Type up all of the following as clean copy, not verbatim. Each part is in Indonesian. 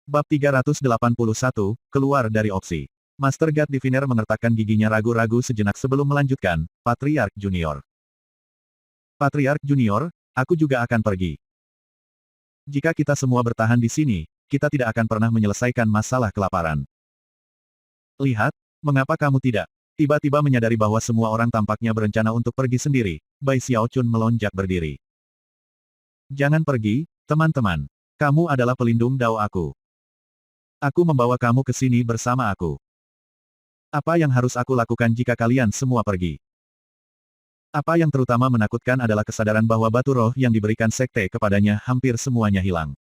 Bab 381, keluar dari opsi. Master God Diviner mengertakkan giginya ragu-ragu sejenak sebelum melanjutkan, Patriark Junior. Patriark Junior, aku juga akan pergi. Jika kita semua bertahan di sini, kita tidak akan pernah menyelesaikan masalah kelaparan. Lihat, mengapa kamu tidak? Tiba-tiba menyadari bahwa semua orang tampaknya berencana untuk pergi sendiri, Bai Xiaochun melonjak berdiri. Jangan pergi, teman-teman. Kamu adalah pelindung dao aku. Aku membawa kamu ke sini bersama aku. Apa yang harus aku lakukan jika kalian semua pergi? Apa yang terutama menakutkan adalah kesadaran bahwa batu roh yang diberikan sekte kepadanya hampir semuanya hilang.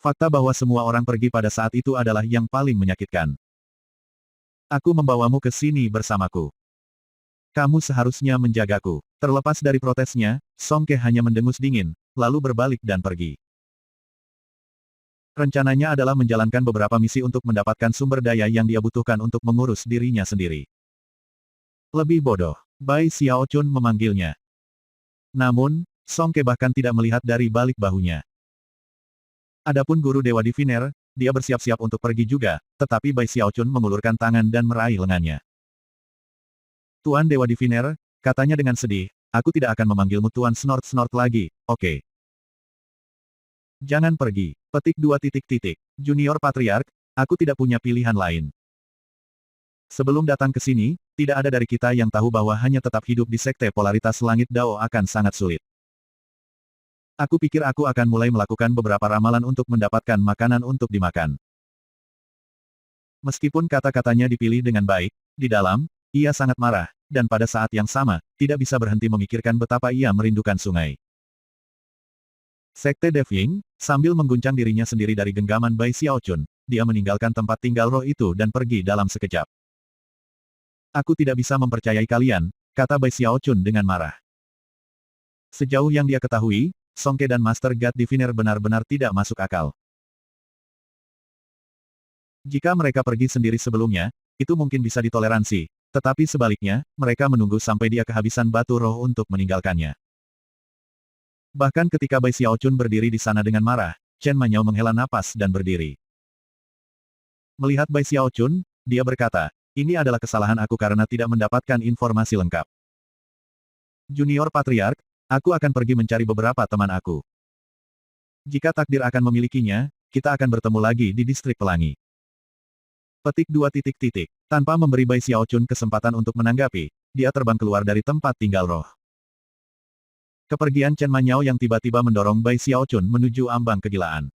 Fakta bahwa semua orang pergi pada saat itu adalah yang paling menyakitkan. Aku membawamu ke sini bersamaku. Kamu seharusnya menjagaku. Terlepas dari protesnya, Song Ke hanya mendengus dingin, lalu berbalik dan pergi. Rencananya adalah menjalankan beberapa misi untuk mendapatkan sumber daya yang dia butuhkan untuk mengurus dirinya sendiri. Lebih bodoh, Bai Xiaochun memanggilnya. Namun, Song Ke bahkan tidak melihat dari balik bahunya. Adapun guru Dewa Diviner, dia bersiap-siap untuk pergi juga, tetapi Bai Xiaochun mengulurkan tangan dan meraih lengannya. Tuan Dewa Diviner, katanya dengan sedih, aku tidak akan memanggilmu Tuan Snort-Snort lagi, oke? Jangan pergi. Petik 2 titik titik. Junior Patriark, aku tidak punya pilihan lain. Sebelum datang ke sini, tidak ada dari kita yang tahu bahwa hanya tetap hidup di sekte polaritas langit Dao akan sangat sulit. Aku pikir aku akan mulai melakukan beberapa ramalan untuk mendapatkan makanan untuk dimakan. Meskipun kata-katanya dipilih dengan baik, di dalam, ia sangat marah, dan pada saat yang sama, tidak bisa berhenti memikirkan betapa ia merindukan sungai. Sekte Dev Ying, sambil mengguncang dirinya sendiri dari genggaman Bai Xiaochun, dia meninggalkan tempat tinggal roh itu dan pergi dalam sekejap. Aku tidak bisa mempercayai kalian, kata Bai Xiaochun dengan marah. Sejauh yang dia ketahui, Song Ke dan Master God Diviner benar-benar tidak masuk akal. Jika mereka pergi sendiri sebelumnya, itu mungkin bisa ditoleransi, tetapi sebaliknya, mereka menunggu sampai dia kehabisan batu roh untuk meninggalkannya. Bahkan ketika Bai Xiaochun berdiri di sana dengan marah, Chen Manyao menghela napas dan berdiri. Melihat Bai Xiaochun, dia berkata, ini adalah kesalahan aku karena tidak mendapatkan informasi lengkap. Junior Patriark, aku akan pergi mencari beberapa teman aku. Jika takdir akan memilikinya, kita akan bertemu lagi di distrik pelangi. Petik 2 titik titik. Tanpa memberi Bai Xiaochun kesempatan untuk menanggapi, dia terbang keluar dari tempat tinggal roh. Kepergian Chen Manyao yang tiba-tiba mendorong Bai Xiaochun menuju ambang kegilaan.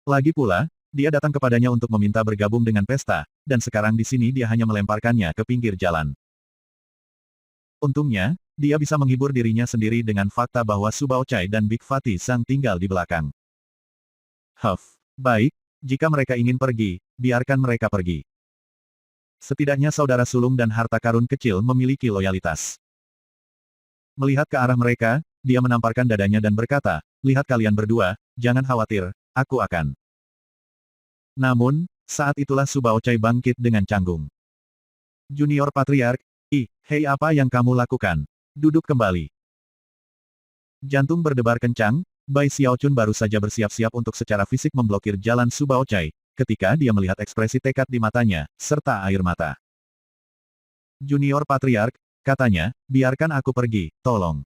Lagi pula, dia datang kepadanya untuk meminta bergabung dengan pesta, dan sekarang di sini dia hanya melemparkannya ke pinggir jalan. Untungnya, dia bisa menghibur dirinya sendiri dengan fakta bahwa Su Baochai dan Big Fatty Sang tinggal di belakang. Baik, jika mereka ingin pergi, biarkan mereka pergi. Setidaknya saudara sulung dan harta karun kecil memiliki loyalitas. Melihat ke arah mereka, dia menamparkan dadanya dan berkata, lihat kalian berdua, jangan khawatir, aku akan. Namun, saat itulah Su Baochai bangkit dengan canggung. Junior Patriark, hei apa yang kamu lakukan? Duduk kembali. Jantung berdebar kencang, Bai Xiaochun baru saja bersiap-siap untuk secara fisik memblokir jalan Su Baochai, ketika dia melihat ekspresi tekad di matanya, serta air mata. Junior Patriark, katanya, biarkan aku pergi, tolong.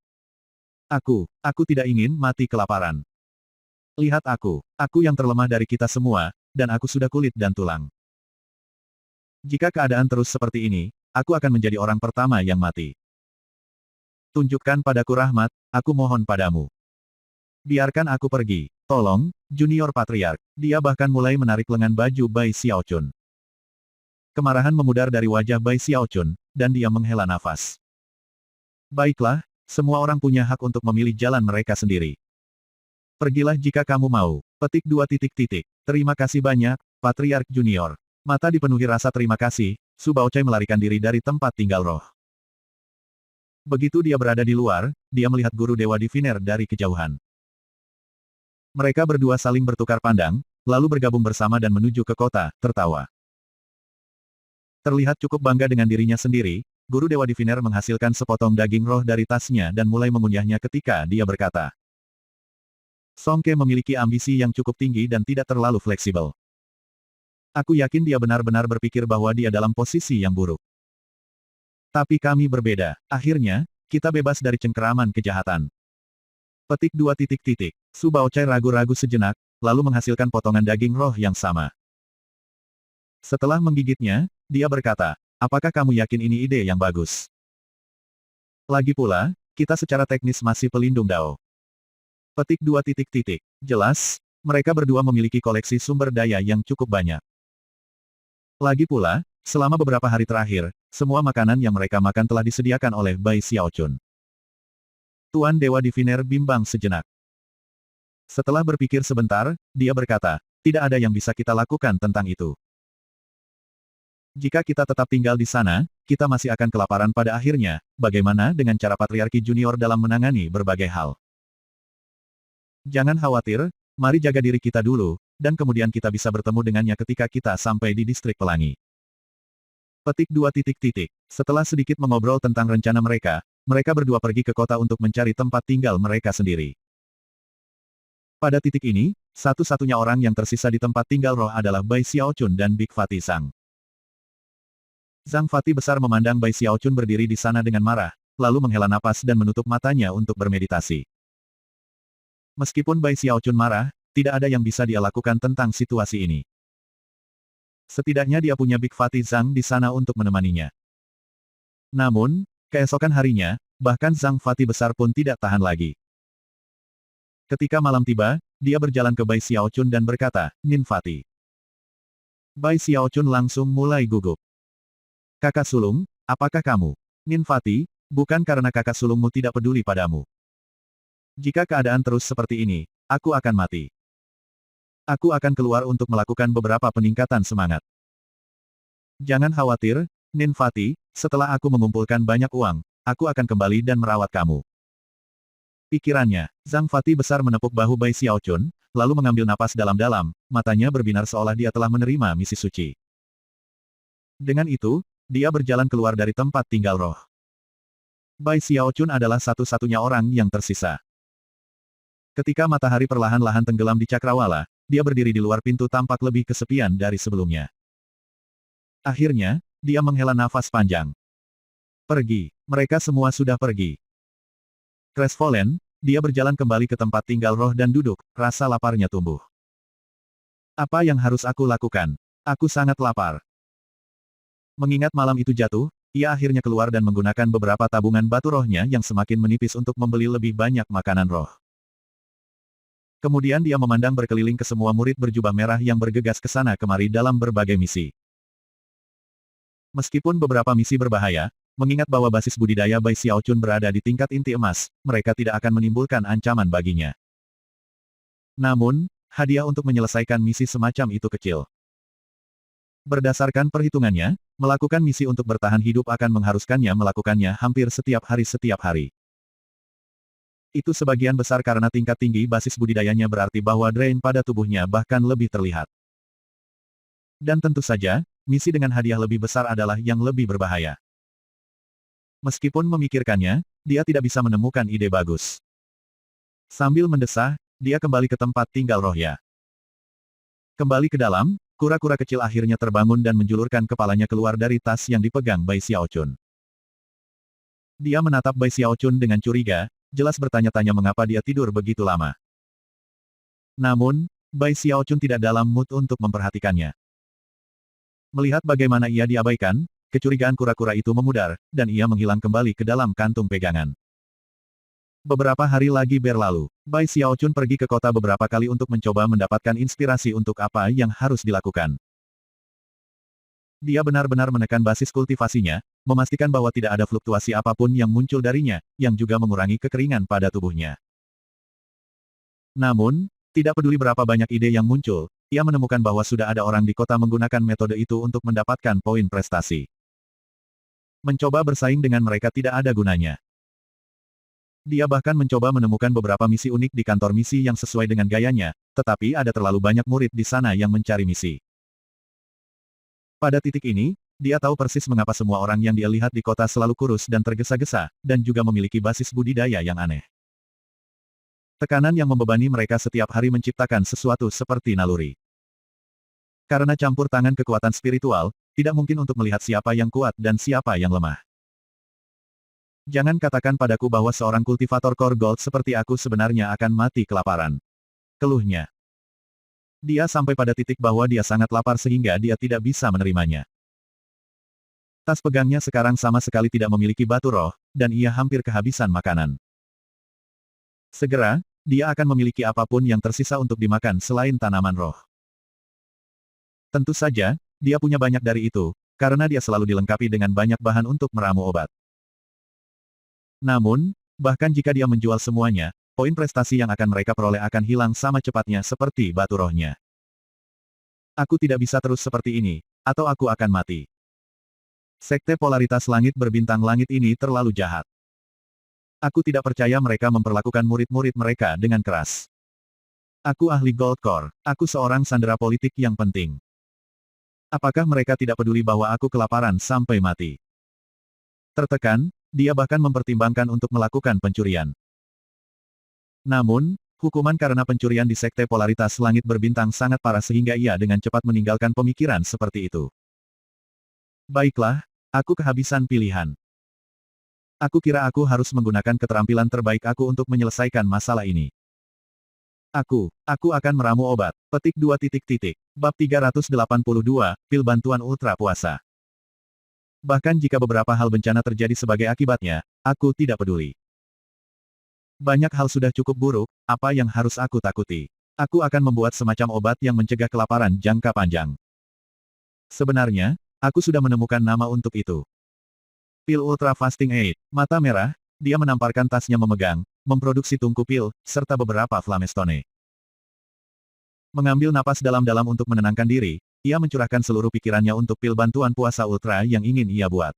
Aku tidak ingin mati kelaparan. Lihat aku yang terlemah dari kita semua, dan aku sudah kulit dan tulang. Jika keadaan terus seperti ini, aku akan menjadi orang pertama yang mati. Tunjukkan padaku rahmat, aku mohon padamu. Biarkan aku pergi, tolong, Junior Patriark. Dia bahkan mulai menarik lengan baju Bai Xiaochun. Kemarahan memudar dari wajah Bai Xiaochun, dan dia menghela nafas. Baiklah, semua orang punya hak untuk memilih jalan mereka sendiri. Pergilah jika kamu mau. Petik 2 titik titik. Terima kasih banyak, Patriark Junior. Mata dipenuhi rasa terima kasih, Su Baochai melarikan diri dari tempat tinggal roh. Begitu dia berada di luar, dia melihat guru Dewa Diviner dari kejauhan. Mereka berdua saling bertukar pandang, lalu bergabung bersama dan menuju ke kota, tertawa. Terlihat cukup bangga dengan dirinya sendiri, guru Dewa Diviner menghasilkan sepotong daging roh dari tasnya dan mulai mengunyahnya ketika dia berkata. Song Ke memiliki ambisi yang cukup tinggi dan tidak terlalu fleksibel. Aku yakin dia benar-benar berpikir bahwa dia dalam posisi yang buruk. Tapi kami berbeda. Akhirnya, kita bebas dari cengkeraman kejahatan. Petik 2 titik titik. Su Baochai ragu-ragu sejenak, lalu menghasilkan potongan daging roh yang sama. Setelah menggigitnya, dia berkata, apakah kamu yakin ini ide yang bagus? Lagi pula, kita secara teknis masih pelindung Dao. Petik 2 titik titik. Jelas, mereka berdua memiliki koleksi sumber daya yang cukup banyak. Lagi pula, selama beberapa hari terakhir, semua makanan yang mereka makan telah disediakan oleh Bai Xiaochun. Tuan Dewa Diviner bimbang sejenak. Setelah berpikir sebentar, dia berkata, tidak ada yang bisa kita lakukan tentang itu. Jika kita tetap tinggal di sana, kita masih akan kelaparan pada akhirnya. Bagaimana dengan cara Patriarki Junior dalam menangani berbagai hal? Jangan khawatir, mari jaga diri kita dulu, dan kemudian kita bisa bertemu dengannya ketika kita sampai di distrik pelangi. Petik 2 titik titik. Setelah sedikit mengobrol tentang rencana mereka, mereka berdua pergi ke kota untuk mencari tempat tinggal mereka sendiri. Pada titik ini, satu-satunya orang yang tersisa di tempat tinggal roh adalah Bai Xiaochun dan Big Fatih Zhang. Zhang Fatih besar memandang Bai Xiaochun berdiri di sana dengan marah, lalu menghela napas dan menutup matanya untuk bermeditasi. Meskipun Bai Xiaochun marah, tidak ada yang bisa dia lakukan tentang situasi ini. Setidaknya dia punya Big Fatih Zhang di sana untuk menemaninya. Namun, keesokan harinya, bahkan Zhang Fatih besar pun tidak tahan lagi. Ketika malam tiba, dia berjalan ke Bai Xiaochun dan berkata, Nin Fatih. Bai Xiaochun langsung mulai gugup. Kakak sulung, apakah kamu? Nin Fatih, bukan karena kakak sulungmu tidak peduli padamu. Jika keadaan terus seperti ini, aku akan mati. Aku akan keluar untuk melakukan beberapa peningkatan semangat. Jangan khawatir, Nin Fatih, setelah aku mengumpulkan banyak uang, aku akan kembali dan merawat kamu. Pikirannya, Zhang Fatih besar menepuk bahu Bai Xiaochun, lalu mengambil napas dalam-dalam, matanya berbinar seolah dia telah menerima misi suci. Dengan itu, dia berjalan keluar dari tempat tinggal roh. Bai Xiaochun adalah satu-satunya orang yang tersisa. Ketika matahari perlahan-lahan tenggelam di cakrawala, dia berdiri di luar pintu tampak lebih kesepian dari sebelumnya. Akhirnya, dia menghela nafas panjang. Pergi. Mereka semua sudah pergi. Crestfallen, dia berjalan kembali ke tempat tinggal roh dan duduk, rasa laparnya tumbuh. Apa yang harus aku lakukan? Aku sangat lapar. Mengingat malam itu jatuh, ia akhirnya keluar dan menggunakan beberapa tabungan batu rohnya yang semakin menipis untuk membeli lebih banyak makanan roh. Kemudian dia memandang berkeliling ke semua murid berjubah merah yang bergegas ke sana kemari dalam berbagai misi. Meskipun beberapa misi berbahaya, mengingat bahwa basis budidaya Bai Xiaochun berada di tingkat inti emas, mereka tidak akan menimbulkan ancaman baginya. Namun, hadiah untuk menyelesaikan misi semacam itu kecil. Berdasarkan perhitungannya, melakukan misi untuk bertahan hidup akan mengharuskannya melakukannya hampir setiap hari. Itu sebagian besar karena tingkat tinggi basis budidayanya berarti bahwa drain pada tubuhnya bahkan lebih terlihat. Dan tentu saja, misi dengan hadiah lebih besar adalah yang lebih berbahaya. Meskipun memikirkannya, dia tidak bisa menemukan ide bagus. Sambil mendesah, dia kembali ke tempat tinggal rohnya. Kembali ke dalam, kura-kura kecil akhirnya terbangun dan menjulurkan kepalanya keluar dari tas yang dipegang Bai Xiaochun. Dia menatap Bai Xiaochun dengan curiga, jelas bertanya-tanya mengapa dia tidur begitu lama. Namun, Bai Xiaochun tidak dalam mood untuk memperhatikannya. Melihat bagaimana ia diabaikan, kecurigaan kura-kura itu memudar, dan ia menghilang kembali ke dalam kantung pegangan. Beberapa hari lagi berlalu, Bai Xiaochun pergi ke kota beberapa kali untuk mencoba mendapatkan inspirasi untuk apa yang harus dilakukan. Dia benar-benar menekan basis kultivasinya, memastikan bahwa tidak ada fluktuasi apapun yang muncul darinya, yang juga mengurangi kekeringan pada tubuhnya. Namun, tidak peduli berapa banyak ide yang muncul, ia menemukan bahwa sudah ada orang di kota menggunakan metode itu untuk mendapatkan poin prestasi. Mencoba bersaing dengan mereka tidak ada gunanya. Dia bahkan mencoba menemukan beberapa misi unik di kantor misi yang sesuai dengan gayanya, tetapi ada terlalu banyak murid di sana yang mencari misi. Pada titik ini, dia tahu persis mengapa semua orang yang dia lihat di kota selalu kurus dan tergesa-gesa, dan juga memiliki basis budidaya yang aneh. Tekanan yang membebani mereka setiap hari menciptakan sesuatu seperti naluri. Karena campur tangan kekuatan spiritual, tidak mungkin untuk melihat siapa yang kuat dan siapa yang lemah. Jangan katakan padaku bahwa seorang kultivator core gold seperti aku sebenarnya akan mati kelaparan. Keluhnya. Dia sampai pada titik bahwa dia sangat lapar sehingga dia tidak bisa menerimanya. Tas pegangnya sekarang sama sekali tidak memiliki batu roh, dan ia hampir kehabisan makanan. Segera, dia akan memiliki apapun yang tersisa untuk dimakan selain tanaman roh. Tentu saja, dia punya banyak dari itu, karena dia selalu dilengkapi dengan banyak bahan untuk meramu obat. Namun, bahkan jika dia menjual semuanya, poin prestasi yang akan mereka peroleh akan hilang sama cepatnya seperti batu rohnya. Aku tidak bisa terus seperti ini, atau aku akan mati. Sekte polaritas langit berbintang langit ini terlalu jahat. Aku tidak percaya mereka memperlakukan murid-murid mereka dengan keras. Aku ahli Gold Core, aku seorang sandera politik yang penting. Apakah mereka tidak peduli bahwa aku kelaparan sampai mati? Tertekan, dia bahkan mempertimbangkan untuk melakukan pencurian. Namun, hukuman karena pencurian di Sekte Polaritas Langit Berbintang sangat parah sehingga ia dengan cepat meninggalkan pemikiran seperti itu. Baiklah, aku kehabisan pilihan. Aku kira aku harus menggunakan keterampilan terbaik aku untuk menyelesaikan masalah ini. Aku akan meramu obat. Petik 2 titik. Bab 382, Pil Bantuan Ultra Puasa. Bahkan jika beberapa hal bencana terjadi sebagai akibatnya, aku tidak peduli. Banyak hal sudah cukup buruk, apa yang harus aku takuti? Aku akan membuat semacam obat yang mencegah kelaparan jangka panjang. Sebenarnya, aku sudah menemukan nama untuk itu. Pil Ultra Fasting Aid. Mata merah, dia menamparkan tasnya memegang, memproduksi tungku pil, serta beberapa flamestone. Mengambil napas dalam-dalam untuk menenangkan diri, ia mencurahkan seluruh pikirannya untuk pil bantuan puasa ultra yang ingin ia buat.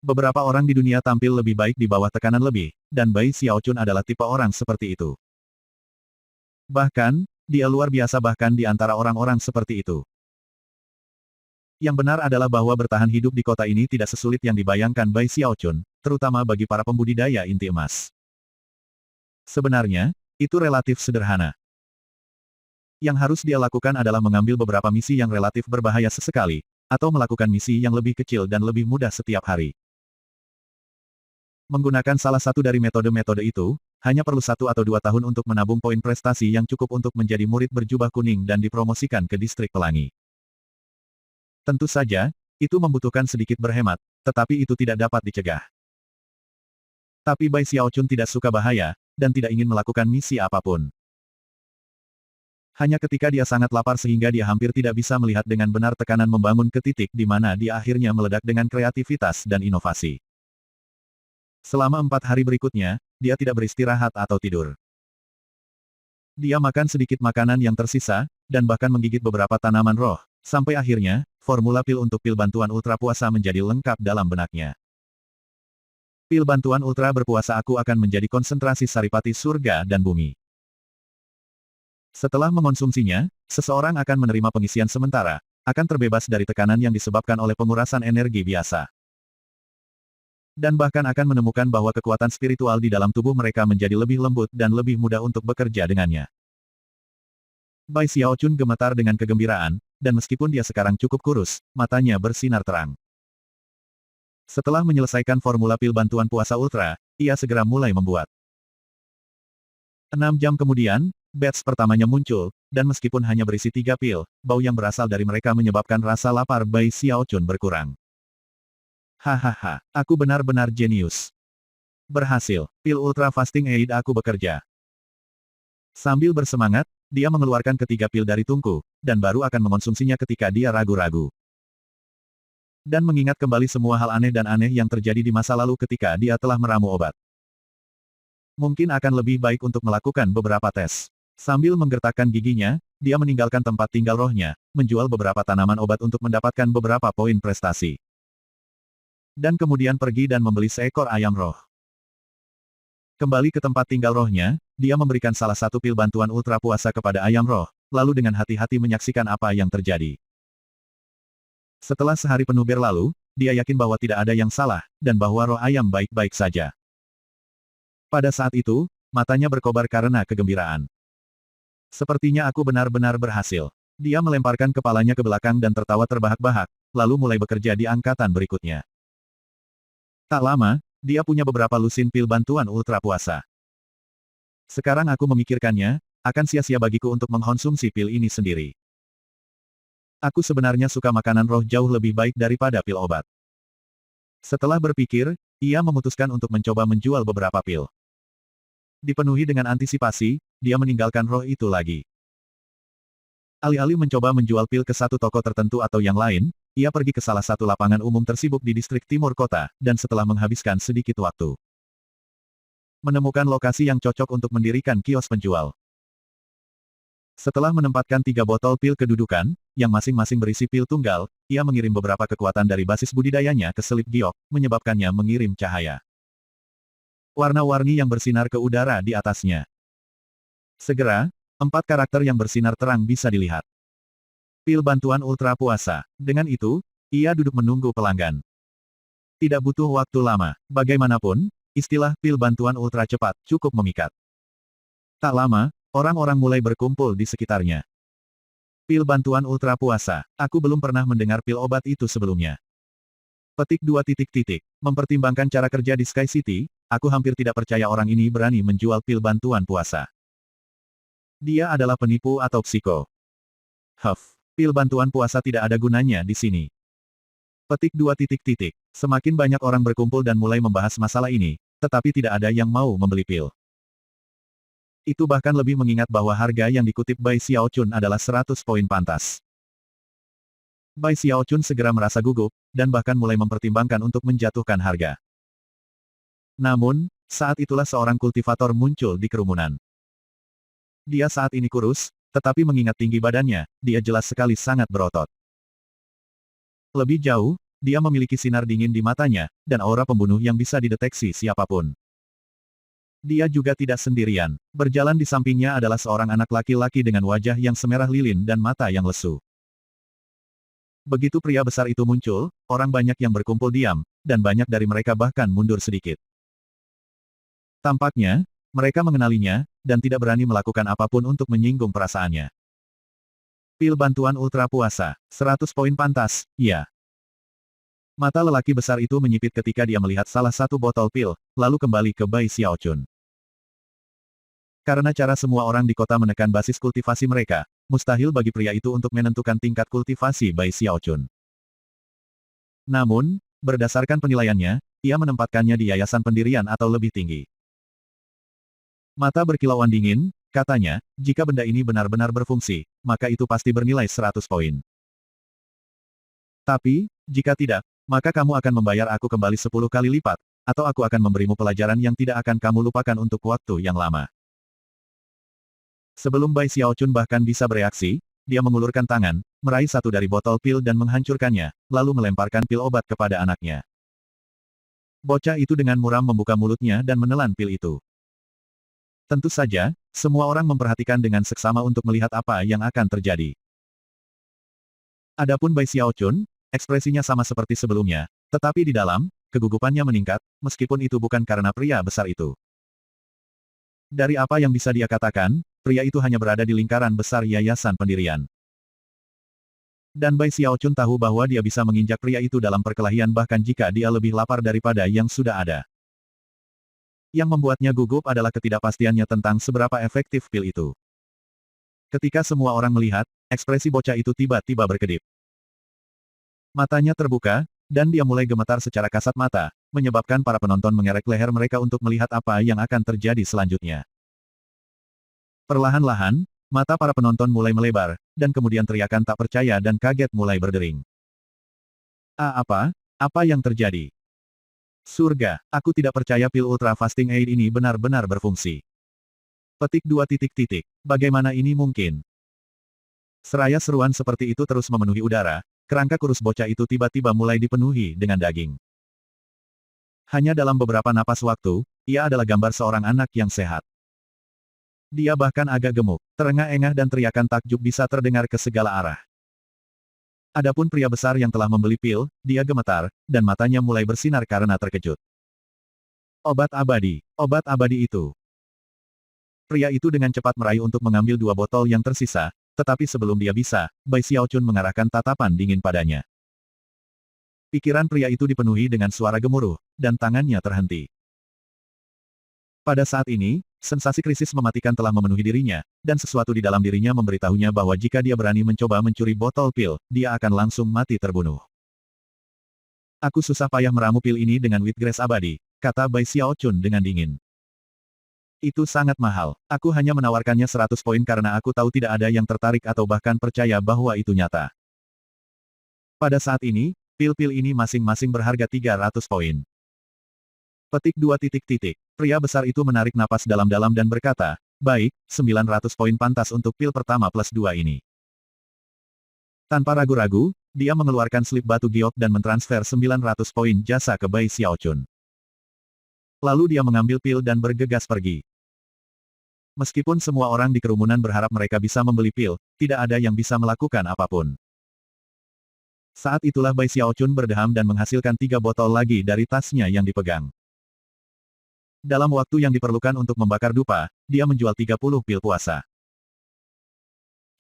Beberapa orang di dunia tampil lebih baik di bawah tekanan lebih, dan Bai Xiaochun adalah tipe orang seperti itu. Bahkan, dia luar biasa bahkan di antara orang-orang seperti itu. Yang benar adalah bahwa bertahan hidup di kota ini tidak sesulit yang dibayangkan Bai Xiaochun, terutama bagi para pembudidaya inti emas. Sebenarnya, itu relatif sederhana. Yang harus dia lakukan adalah mengambil beberapa misi yang relatif berbahaya sesekali, atau melakukan misi yang lebih kecil dan lebih mudah setiap hari. Menggunakan salah satu dari metode-metode itu, hanya perlu 1 atau 2 tahun untuk menabung poin prestasi yang cukup untuk menjadi murid berjubah kuning dan dipromosikan ke distrik pelangi. Tentu saja, itu membutuhkan sedikit berhemat, tetapi itu tidak dapat dicegah. Tapi Bai Xiaochun tidak suka bahaya, dan tidak ingin melakukan misi apapun. Hanya ketika dia sangat lapar sehingga dia hampir tidak bisa melihat dengan benar tekanan membangun ke titik di mana dia akhirnya meledak dengan kreativitas dan inovasi. Selama 4 hari berikutnya, dia tidak beristirahat atau tidur. Dia makan sedikit makanan yang tersisa, dan bahkan menggigit beberapa tanaman roh, sampai akhirnya, formula pil untuk pil bantuan ultra puasa menjadi lengkap dalam benaknya. Pil bantuan ultra berpuasa aku akan menjadi konsentrasi saripati surga dan bumi. Setelah mengonsumsinya, seseorang akan menerima pengisian sementara, akan terbebas dari tekanan yang disebabkan oleh pengurasan energi biasa. Dan bahkan akan menemukan bahwa kekuatan spiritual di dalam tubuh mereka menjadi lebih lembut dan lebih mudah untuk bekerja dengannya. Bai Xiaochun gemetar dengan kegembiraan, dan meskipun dia sekarang cukup kurus, matanya bersinar terang. Setelah menyelesaikan formula pil bantuan puasa ultra, ia segera mulai membuat. 6 jam kemudian, batch pertamanya muncul, dan meskipun hanya berisi 3 pil, bau yang berasal dari mereka menyebabkan rasa lapar Bai Xiaochun berkurang. Hahaha, aku benar-benar jenius. Berhasil, pil Ultra Fasting Aid aku bekerja. Sambil bersemangat, dia mengeluarkan ketiga pil dari tungku, dan baru akan mengonsumsinya ketika dia ragu-ragu. Dan mengingat kembali semua hal aneh dan aneh yang terjadi di masa lalu ketika dia telah meramu obat. Mungkin akan lebih baik untuk melakukan beberapa tes. Sambil menggertakkan giginya, dia meninggalkan tempat tinggal rohnya, menjual beberapa tanaman obat untuk mendapatkan beberapa poin prestasi. Dan kemudian pergi dan membeli seekor ayam roh. Kembali ke tempat tinggal rohnya, dia memberikan salah satu pil bantuan ultra puasa kepada ayam roh, lalu dengan hati-hati menyaksikan apa yang terjadi. Setelah sehari penuh berlalu, dia yakin bahwa tidak ada yang salah, dan bahwa roh ayam baik-baik saja. Pada saat itu, matanya berkobar karena kegembiraan. Sepertinya aku benar-benar berhasil. Dia melemparkan kepalanya ke belakang dan tertawa terbahak-bahak, lalu mulai bekerja di angkatan berikutnya. Tak lama, dia punya beberapa lusin pil bantuan ultra puasa. Sekarang aku memikirkannya, akan sia-sia bagiku untuk mengkonsumsi pil ini sendiri. Aku sebenarnya suka makanan roh jauh lebih baik daripada pil obat. Setelah berpikir, ia memutuskan untuk mencoba menjual beberapa pil. Dipenuhi dengan antisipasi, dia meninggalkan roh itu lagi. Alih-alih mencoba menjual pil ke satu toko tertentu atau yang lain, ia pergi ke salah satu lapangan umum tersibuk di distrik timur kota, dan setelah menghabiskan sedikit waktu, menemukan lokasi yang cocok untuk mendirikan kios penjual. Setelah menempatkan 3 botol pil kedudukan, yang masing-masing berisi pil tunggal, ia mengirim beberapa kekuatan dari basis budidayanya ke selip giok, menyebabkannya mengirim cahaya warna-warni yang bersinar ke udara di atasnya. Segera, 4 karakter yang bersinar terang bisa dilihat. Pil bantuan ultra puasa. Dengan itu, ia duduk menunggu pelanggan. Tidak butuh waktu lama. Bagaimanapun, istilah pil bantuan ultra cepat cukup memikat. Tak lama, orang-orang mulai berkumpul di sekitarnya. Pil bantuan ultra puasa. Aku belum pernah mendengar pil obat itu sebelumnya. Petik 2 titik. Mempertimbangkan cara kerja di Sky City, aku hampir tidak percaya orang ini berani menjual pil bantuan puasa. Dia adalah penipu atau psiko. Pil bantuan puasa tidak ada gunanya di sini. Petik 2 titik. Semakin banyak orang berkumpul dan mulai membahas masalah ini, tetapi tidak ada yang mau membeli pil. Itu bahkan lebih mengingat bahwa harga yang dikutip Bai Xiaochun adalah 100 poin pantas. Bai Xiaochun segera merasa gugup, dan bahkan mulai mempertimbangkan untuk menjatuhkan harga. Namun, saat itulah seorang kultivator muncul di kerumunan. Dia saat ini kurus, tetapi mengingat tinggi badannya, dia jelas sekali sangat berotot. Lebih jauh, dia memiliki sinar dingin di matanya, dan aura pembunuh yang bisa dideteksi siapapun. Dia juga tidak sendirian. Berjalan di sampingnya adalah seorang anak laki-laki dengan wajah yang semerah lilin dan mata yang lesu. Begitu pria besar itu muncul, orang banyak yang berkumpul diam, dan banyak dari mereka bahkan mundur sedikit. Tampaknya, mereka mengenalinya, dan tidak berani melakukan apapun untuk menyinggung perasaannya. Pil bantuan ultra puasa, 100 poin pantas, ya. Mata lelaki besar itu menyipit ketika dia melihat salah satu botol pil, lalu kembali ke Bai Xiaochun. Karena cara semua orang di kota menekan basis kultivasi mereka, mustahil bagi pria itu untuk menentukan tingkat kultivasi Bai Xiaochun. Namun, berdasarkan penilaiannya, ia menempatkannya di yayasan pendirian atau lebih tinggi. Mata berkilauan dingin, katanya, jika benda ini benar-benar berfungsi, maka itu pasti bernilai 100 poin. Tapi, jika tidak, maka kamu akan membayar aku kembali 10 kali lipat, atau aku akan memberimu pelajaran yang tidak akan kamu lupakan untuk waktu yang lama. Sebelum Bai Xiaochun bahkan bisa bereaksi, dia mengulurkan tangan, meraih satu dari botol pil dan menghancurkannya, lalu melemparkan pil obat kepada anaknya. Bocah itu dengan muram membuka mulutnya dan menelan pil itu. Tentu saja, semua orang memperhatikan dengan seksama untuk melihat apa yang akan terjadi. Adapun Bai Xiaochun, ekspresinya sama seperti sebelumnya, tetapi di dalam, kegugupannya meningkat, meskipun itu bukan karena pria besar itu. Dari apa yang bisa dia katakan, pria itu hanya berada di lingkaran besar yayasan pendirian. Dan Bai Xiaochun tahu bahwa dia bisa menginjak pria itu dalam perkelahian bahkan jika dia lebih lapar daripada yang sudah ada. Yang membuatnya gugup adalah ketidakpastiannya tentang seberapa efektif pil itu. Ketika semua orang melihat, ekspresi bocah itu tiba-tiba berkedip. Matanya terbuka, dan dia mulai gemetar secara kasat mata, menyebabkan para penonton mengerek leher mereka untuk melihat apa yang akan terjadi selanjutnya. Perlahan-lahan, mata para penonton mulai melebar, dan kemudian teriakan tak percaya dan kaget mulai berdering. Apa? Apa yang terjadi? Surga, aku tidak percaya pil Ultra Fasting Aid ini benar-benar berfungsi. Petik 2 titik. Bagaimana ini mungkin? Seraya seruan seperti itu terus memenuhi udara, kerangka kurus bocah itu tiba-tiba mulai dipenuhi dengan daging. Hanya dalam beberapa napas waktu, ia adalah gambar seorang anak yang sehat. Dia bahkan agak gemuk, terengah-engah dan teriakan takjub bisa terdengar ke segala arah. Adapun pria besar yang telah membeli pil, dia gemetar, dan matanya mulai bersinar karena terkejut. Obat abadi itu. Pria itu dengan cepat meraih untuk mengambil 2 botol yang tersisa, tetapi sebelum dia bisa, Bai Xiaochun mengarahkan tatapan dingin padanya. Pikiran pria itu dipenuhi dengan suara gemuruh, dan tangannya terhenti. Pada saat ini, sensasi krisis mematikan telah memenuhi dirinya, dan sesuatu di dalam dirinya memberitahunya bahwa jika dia berani mencoba mencuri botol pil, dia akan langsung mati terbunuh. Aku susah payah meramu pil ini dengan wheatgrass abadi, kata Bai Xiaochun dengan dingin. Itu sangat mahal. Aku hanya menawarkannya 100 poin karena aku tahu tidak ada yang tertarik atau bahkan percaya bahwa itu nyata. Pada saat ini, pil-pil ini masing-masing berharga 300 poin. Petik 2 titik titik. Pria besar itu menarik napas dalam-dalam dan berkata, baik, 900 poin pantas untuk pil pertama plus 2 ini. Tanpa ragu-ragu, dia mengeluarkan slip batu giok dan mentransfer 900 poin jasa ke Bai Xiaochun. Lalu dia mengambil pil dan bergegas pergi. Meskipun semua orang di kerumunan berharap mereka bisa membeli pil, tidak ada yang bisa melakukan apapun. Saat itulah Bai Xiaochun berdeham dan menghasilkan 3 botol lagi dari tasnya yang dipegang. Dalam waktu yang diperlukan untuk membakar dupa, dia menjual 30 pil puasa.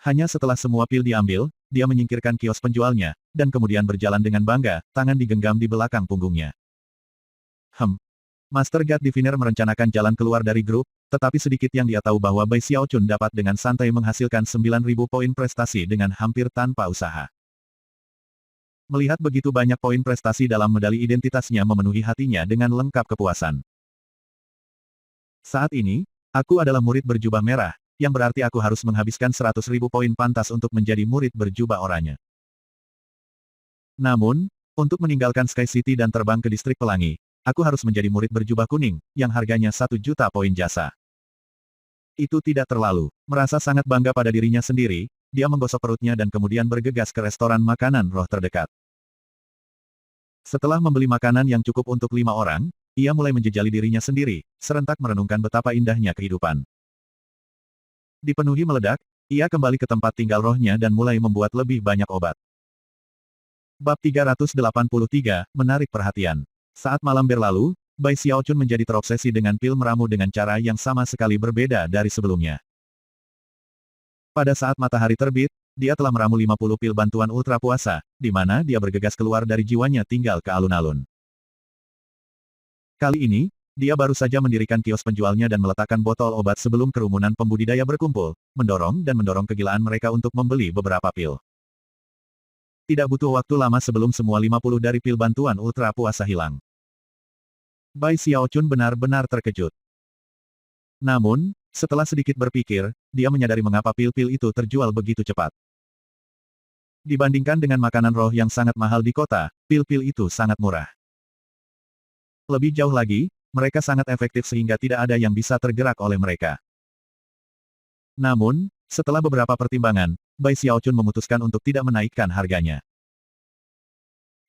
Hanya setelah semua pil diambil, dia menyingkirkan kios penjualnya, dan kemudian berjalan dengan bangga, tangan digenggam di belakang punggungnya. Master God Diviner merencanakan jalan keluar dari grup, tetapi sedikit yang dia tahu bahwa Bai Xiaochun dapat dengan santai menghasilkan 9.000 poin prestasi dengan hampir tanpa usaha. Melihat begitu banyak poin prestasi dalam medali identitasnya memenuhi hatinya dengan lengkap kepuasan. Saat ini, aku adalah murid berjubah merah, yang berarti aku harus menghabiskan 100.000 poin pantas untuk menjadi murid berjubah oranye. Namun, untuk meninggalkan Sky City dan terbang ke distrik pelangi, aku harus menjadi murid berjubah kuning, yang harganya 1 juta poin jasa. Itu tidak terlalu. Merasa sangat bangga pada dirinya sendiri, dia menggosok perutnya dan kemudian bergegas ke restoran makanan roh terdekat. Setelah membeli makanan yang cukup untuk 5 orang, ia mulai menjejali dirinya sendiri, serentak merenungkan betapa indahnya kehidupan. Dipenuhi meledak, ia kembali ke tempat tinggal rohnya dan mulai membuat lebih banyak obat. Bab 383, menarik perhatian. Saat malam berlalu, Bai Xiaochun menjadi terobsesi dengan pil meramu dengan cara yang sama sekali berbeda dari sebelumnya. Pada saat matahari terbit, dia telah meramu 50 pil bantuan ultra puasa, di mana dia bergegas keluar dari jiwanya tinggal ke alun-alun. Kali ini, dia baru saja mendirikan kios penjualnya dan meletakkan botol obat sebelum kerumunan pembudidaya berkumpul, mendorong kegilaan mereka untuk membeli beberapa pil. Tidak butuh waktu lama sebelum semua 50 dari pil bantuan ultra puasa hilang. Bai Xiaochun benar-benar terkejut. Namun, setelah sedikit berpikir, dia menyadari mengapa pil-pil itu terjual begitu cepat. Dibandingkan dengan makanan roh yang sangat mahal di kota, pil-pil itu sangat murah. Lebih jauh lagi, mereka sangat efektif sehingga tidak ada yang bisa tergerak oleh mereka. Namun, setelah beberapa pertimbangan, Bai Xiaochun memutuskan untuk tidak menaikkan harganya.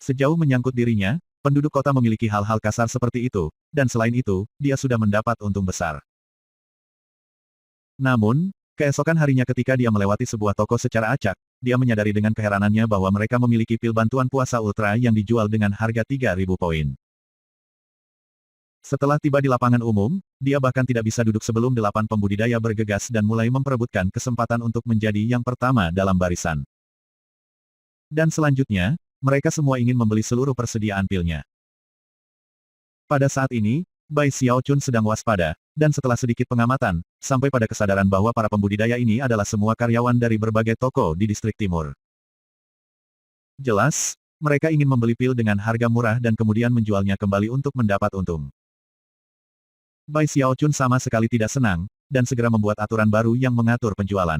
Sejauh menyangkut dirinya, penduduk kota memiliki hal-hal kasar seperti itu, dan selain itu, dia sudah mendapat untung besar. Namun, keesokan harinya ketika dia melewati sebuah toko secara acak, dia menyadari dengan keheranannya bahwa mereka memiliki pil bantuan puasa ultra yang dijual dengan harga 3.000 poin. Setelah tiba di lapangan umum, dia bahkan tidak bisa duduk sebelum 8 pembudidaya bergegas dan mulai memperebutkan kesempatan untuk menjadi yang pertama dalam barisan. Dan selanjutnya, mereka semua ingin membeli seluruh persediaan pilnya. Pada saat ini, Bai Xiaochun sedang waspada, dan setelah sedikit pengamatan, sampai pada kesadaran bahwa para pembudidaya ini adalah semua karyawan dari berbagai toko di distrik timur. Jelas, mereka ingin membeli pil dengan harga murah dan kemudian menjualnya kembali untuk mendapat untung. Bai Xiaochun sama sekali tidak senang, dan segera membuat aturan baru yang mengatur penjualan.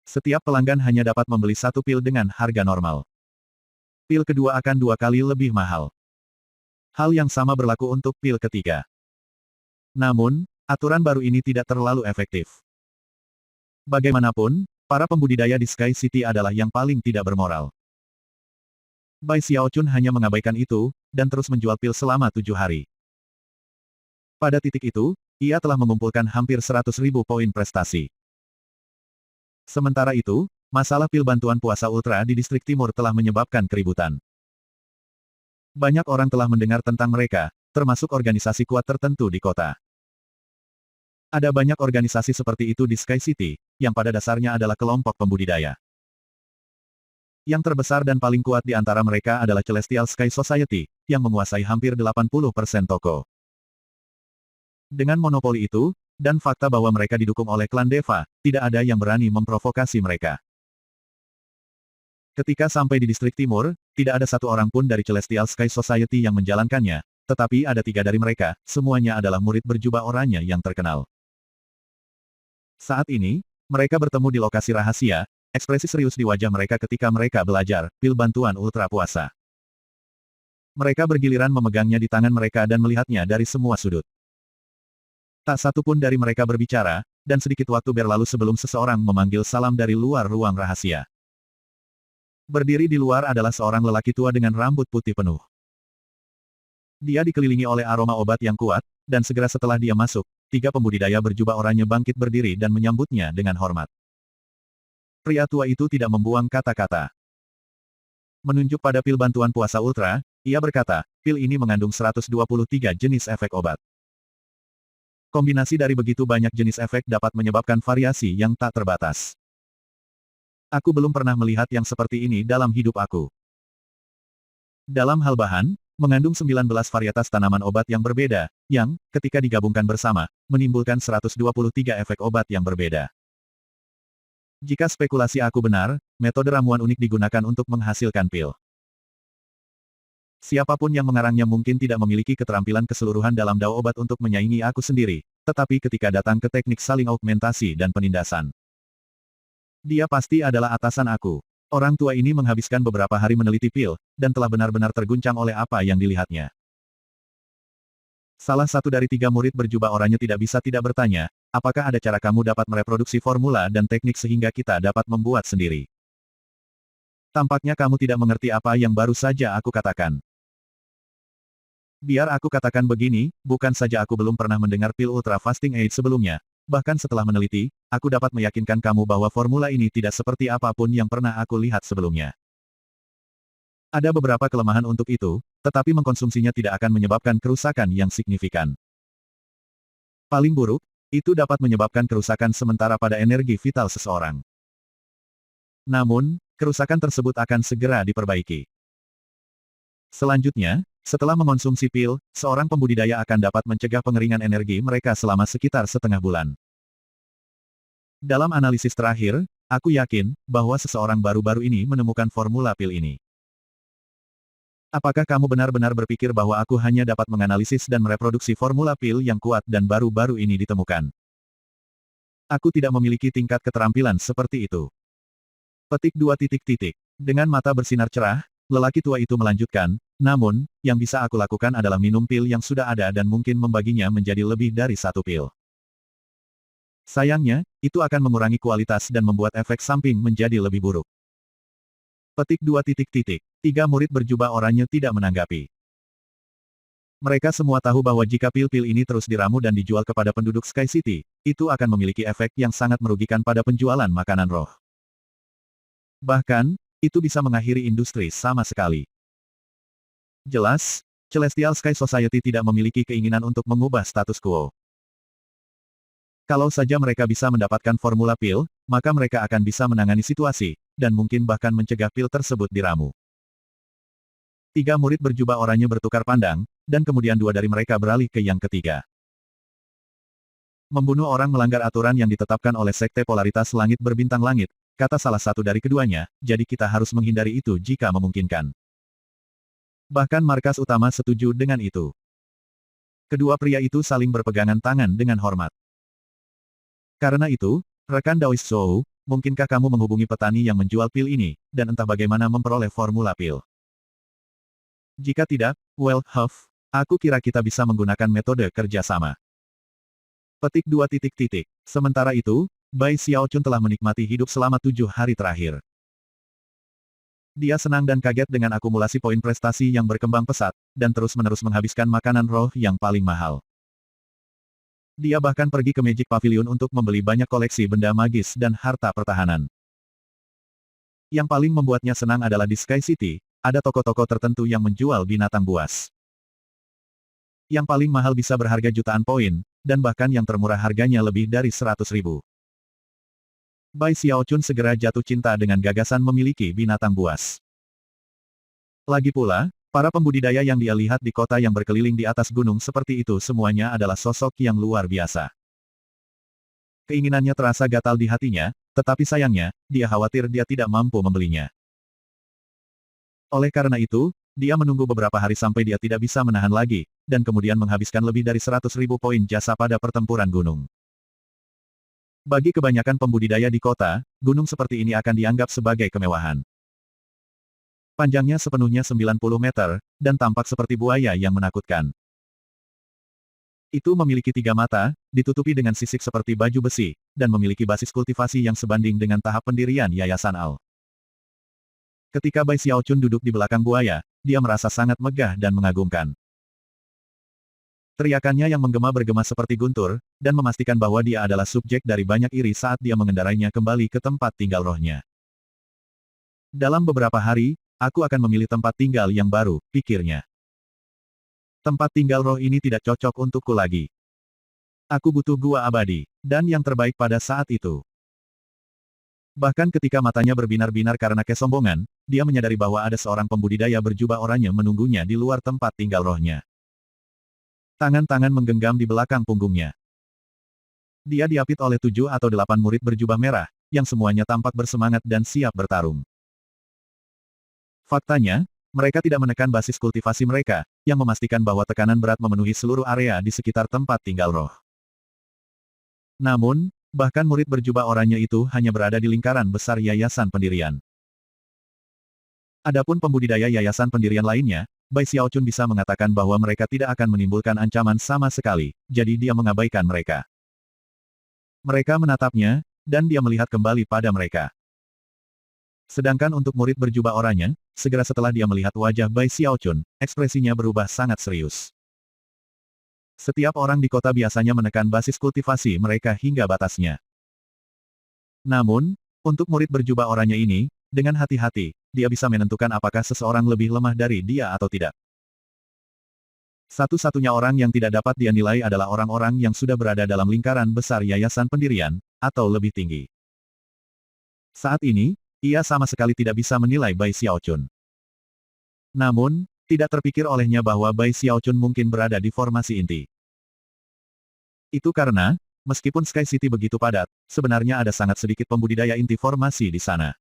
Setiap pelanggan hanya dapat membeli 1 pil dengan harga normal. Pil kedua akan 2 kali lebih mahal. Hal yang sama berlaku untuk pil ketiga. Namun, aturan baru ini tidak terlalu efektif. Bagaimanapun, para pembudidaya di Sky City adalah yang paling tidak bermoral. Bai Xiaochun hanya mengabaikan itu, dan terus menjual pil selama 7 hari. Pada titik itu, ia telah mengumpulkan hampir 100.000 poin prestasi. Sementara itu, masalah pil bantuan puasa ultra di distrik timur telah menyebabkan keributan. Banyak orang telah mendengar tentang mereka, termasuk organisasi kuat tertentu di kota. Ada banyak organisasi seperti itu di Sky City, yang pada dasarnya adalah kelompok pembudidaya. Yang terbesar dan paling kuat di antara mereka adalah Celestial Sky Society, yang menguasai hampir 80% toko. Dengan monopoli itu, dan fakta bahwa mereka didukung oleh klan Deva, tidak ada yang berani memprovokasi mereka. Ketika sampai di distrik timur, tidak ada satu orang pun dari Celestial Sky Society yang menjalankannya, tetapi ada 3 dari mereka, semuanya adalah murid berjubah oranye yang terkenal. Saat ini, mereka bertemu di lokasi rahasia, ekspresi serius di wajah mereka ketika mereka belajar, pil bantuan ultra puasa. Mereka bergiliran memegangnya di tangan mereka dan melihatnya dari semua sudut. Tak satu pun dari mereka berbicara, dan sedikit waktu berlalu sebelum seseorang memanggil salam dari luar ruang rahasia. Berdiri di luar adalah seorang lelaki tua dengan rambut putih penuh. Dia dikelilingi oleh aroma obat yang kuat, dan segera setelah dia masuk, 3 pembudidaya berjubah oranye bangkit berdiri dan menyambutnya dengan hormat. Pria tua itu tidak membuang kata-kata. Menunjuk pada pil bantuan puasa ultra, ia berkata, pil ini mengandung 123 jenis efek obat. Kombinasi dari begitu banyak jenis efek dapat menyebabkan variasi yang tak terbatas. Aku belum pernah melihat yang seperti ini dalam hidup aku. Dalam hal bahan, mengandung 19 varietas tanaman obat yang berbeda, yang, ketika digabungkan bersama, menimbulkan 123 efek obat yang berbeda. Jika spekulasi aku benar, metode ramuan unik digunakan untuk menghasilkan pil. Siapapun yang mengarangnya mungkin tidak memiliki keterampilan keseluruhan dalam dao obat untuk menyaingi aku sendiri, tetapi ketika datang ke teknik saling augmentasi dan penindasan, dia pasti adalah atasan aku. Orang tua ini menghabiskan beberapa hari meneliti pil, dan telah benar-benar terguncang oleh apa yang dilihatnya. Salah satu dari 3 murid berjubah oranye tidak bisa tidak bertanya, apakah ada cara kamu dapat mereproduksi formula dan teknik sehingga kita dapat membuat sendiri? Tampaknya kamu tidak mengerti apa yang baru saja aku katakan. Biar aku katakan begini, bukan saja aku belum pernah mendengar pil Ultra Fasting Aid sebelumnya, bahkan setelah meneliti, aku dapat meyakinkan kamu bahwa formula ini tidak seperti apapun yang pernah aku lihat sebelumnya. Ada beberapa kelemahan untuk itu, tetapi mengkonsumsinya tidak akan menyebabkan kerusakan yang signifikan. Paling buruk, itu dapat menyebabkan kerusakan sementara pada energi vital seseorang. Namun, kerusakan tersebut akan segera diperbaiki. Selanjutnya, setelah mengonsumsi pil, seorang pembudidaya akan dapat mencegah pengeringan energi mereka selama sekitar setengah bulan. Dalam analisis terakhir, aku yakin bahwa seseorang baru-baru ini menemukan formula pil ini. Apakah kamu benar-benar berpikir bahwa aku hanya dapat menganalisis dan mereproduksi formula pil yang kuat dan baru-baru ini ditemukan? Aku tidak memiliki tingkat keterampilan seperti itu. Petik 2 titik. Dengan mata bersinar cerah, lelaki tua itu melanjutkan, namun, yang bisa aku lakukan adalah minum pil yang sudah ada dan mungkin membaginya menjadi lebih dari 1 pil. Sayangnya, itu akan mengurangi kualitas dan membuat efek samping menjadi lebih buruk. Petik 2 titik. 3 murid berjubah oranye tidak menanggapi. Mereka semua tahu bahwa jika pil-pil ini terus diramu dan dijual kepada penduduk Sky City, itu akan memiliki efek yang sangat merugikan pada penjualan makanan roh. Bahkan, itu bisa mengakhiri industri sama sekali. Jelas, Celestial Sky Society tidak memiliki keinginan untuk mengubah status quo. Kalau saja mereka bisa mendapatkan formula pil, maka mereka akan bisa menangani situasi, dan mungkin bahkan mencegah pil tersebut diramu. 3 murid berjubah oranye bertukar pandang, dan kemudian 2 dari mereka beralih ke yang ketiga. Membunuh orang melanggar aturan yang ditetapkan oleh Sekte Polaritas Langit Berbintang Langit, kata salah satu dari keduanya, jadi kita harus menghindari itu jika memungkinkan. Bahkan markas utama setuju dengan itu. Kedua pria itu saling berpegangan tangan dengan hormat. Karena itu, rekan Daois Zhou, mungkinkah kamu menghubungi petani yang menjual pil ini, dan entah bagaimana memperoleh formula pil? Jika tidak, well, Huff, aku kira kita bisa menggunakan metode kerja sama. Petik 2 titik. Sementara itu, Bai Xiaochun telah menikmati hidup selama 7 hari terakhir. Dia senang dan kaget dengan akumulasi poin prestasi yang berkembang pesat, dan terus-menerus menghabiskan makanan roh yang paling mahal. Dia bahkan pergi ke Magic Pavilion untuk membeli banyak koleksi benda magis dan harta pertahanan. Yang paling membuatnya senang adalah di Sky City, ada toko-toko tertentu yang menjual binatang buas. Yang paling mahal bisa berharga jutaan poin, dan bahkan yang termurah harganya lebih dari 100.000. Bai Xiaochun segera jatuh cinta dengan gagasan memiliki binatang buas. Lagi pula, para pembudidaya yang dia lihat di kota yang berkeliling di atas gunung seperti itu semuanya adalah sosok yang luar biasa. Keinginannya terasa gatal di hatinya, tetapi sayangnya, dia khawatir dia tidak mampu membelinya. Oleh karena itu, dia menunggu beberapa hari sampai dia tidak bisa menahan lagi, dan kemudian menghabiskan lebih dari 100.000 poin jasa pada pertempuran gunung. Bagi kebanyakan pembudidaya di kota, gunung seperti ini akan dianggap sebagai kemewahan. Panjangnya sepenuhnya 90 meter, dan tampak seperti buaya yang menakutkan. Itu memiliki 3 mata, ditutupi dengan sisik seperti baju besi, dan memiliki basis kultivasi yang sebanding dengan tahap pendirian Yayasan Al. Ketika Bai Xiaochun duduk di belakang buaya, dia merasa sangat megah dan mengagumkan. Teriakannya yang bergema seperti guntur, dan memastikan bahwa dia adalah subjek dari banyak iri saat dia mengendarainya kembali ke tempat tinggal rohnya. Dalam beberapa hari, aku akan memilih tempat tinggal yang baru, pikirnya. Tempat tinggal roh ini tidak cocok untukku lagi. Aku butuh gua abadi, dan yang terbaik pada saat itu. Bahkan ketika matanya berbinar-binar karena kesombongan, dia menyadari bahwa ada seorang pembudidaya berjubah oranye menunggunya di luar tempat tinggal rohnya. Tangan-tangan menggenggam di belakang punggungnya. Dia diapit oleh 7 atau 8 murid berjubah merah, yang semuanya tampak bersemangat dan siap bertarung. Faktanya, mereka tidak menekan basis kultivasi mereka, yang memastikan bahwa tekanan berat memenuhi seluruh area di sekitar tempat tinggal roh. Namun, bahkan murid berjubah oranye itu hanya berada di lingkaran besar yayasan pendirian. Adapun pembudidaya yayasan pendirian lainnya, Bai Xiaochun bisa mengatakan bahwa mereka tidak akan menimbulkan ancaman sama sekali, jadi dia mengabaikan mereka. Mereka menatapnya, dan dia melihat kembali pada mereka. Sedangkan untuk murid berjubah oranye, segera setelah dia melihat wajah Bai Xiaochun, ekspresinya berubah sangat serius. Setiap orang di kota biasanya menekan basis kultivasi mereka hingga batasnya. Namun, untuk murid berjubah oranye ini, dengan hati-hati, dia bisa menentukan apakah seseorang lebih lemah dari dia atau tidak. Satu-satunya orang yang tidak dapat dia nilai adalah orang-orang yang sudah berada dalam lingkaran besar yayasan pendirian, atau lebih tinggi. Saat ini, ia sama sekali tidak bisa menilai Bai Xiaochun. Namun, tidak terpikir olehnya bahwa Bai Xiaochun mungkin berada di formasi inti. Itu karena, meskipun Sky City begitu padat, sebenarnya ada sangat sedikit pembudidaya inti formasi di sana.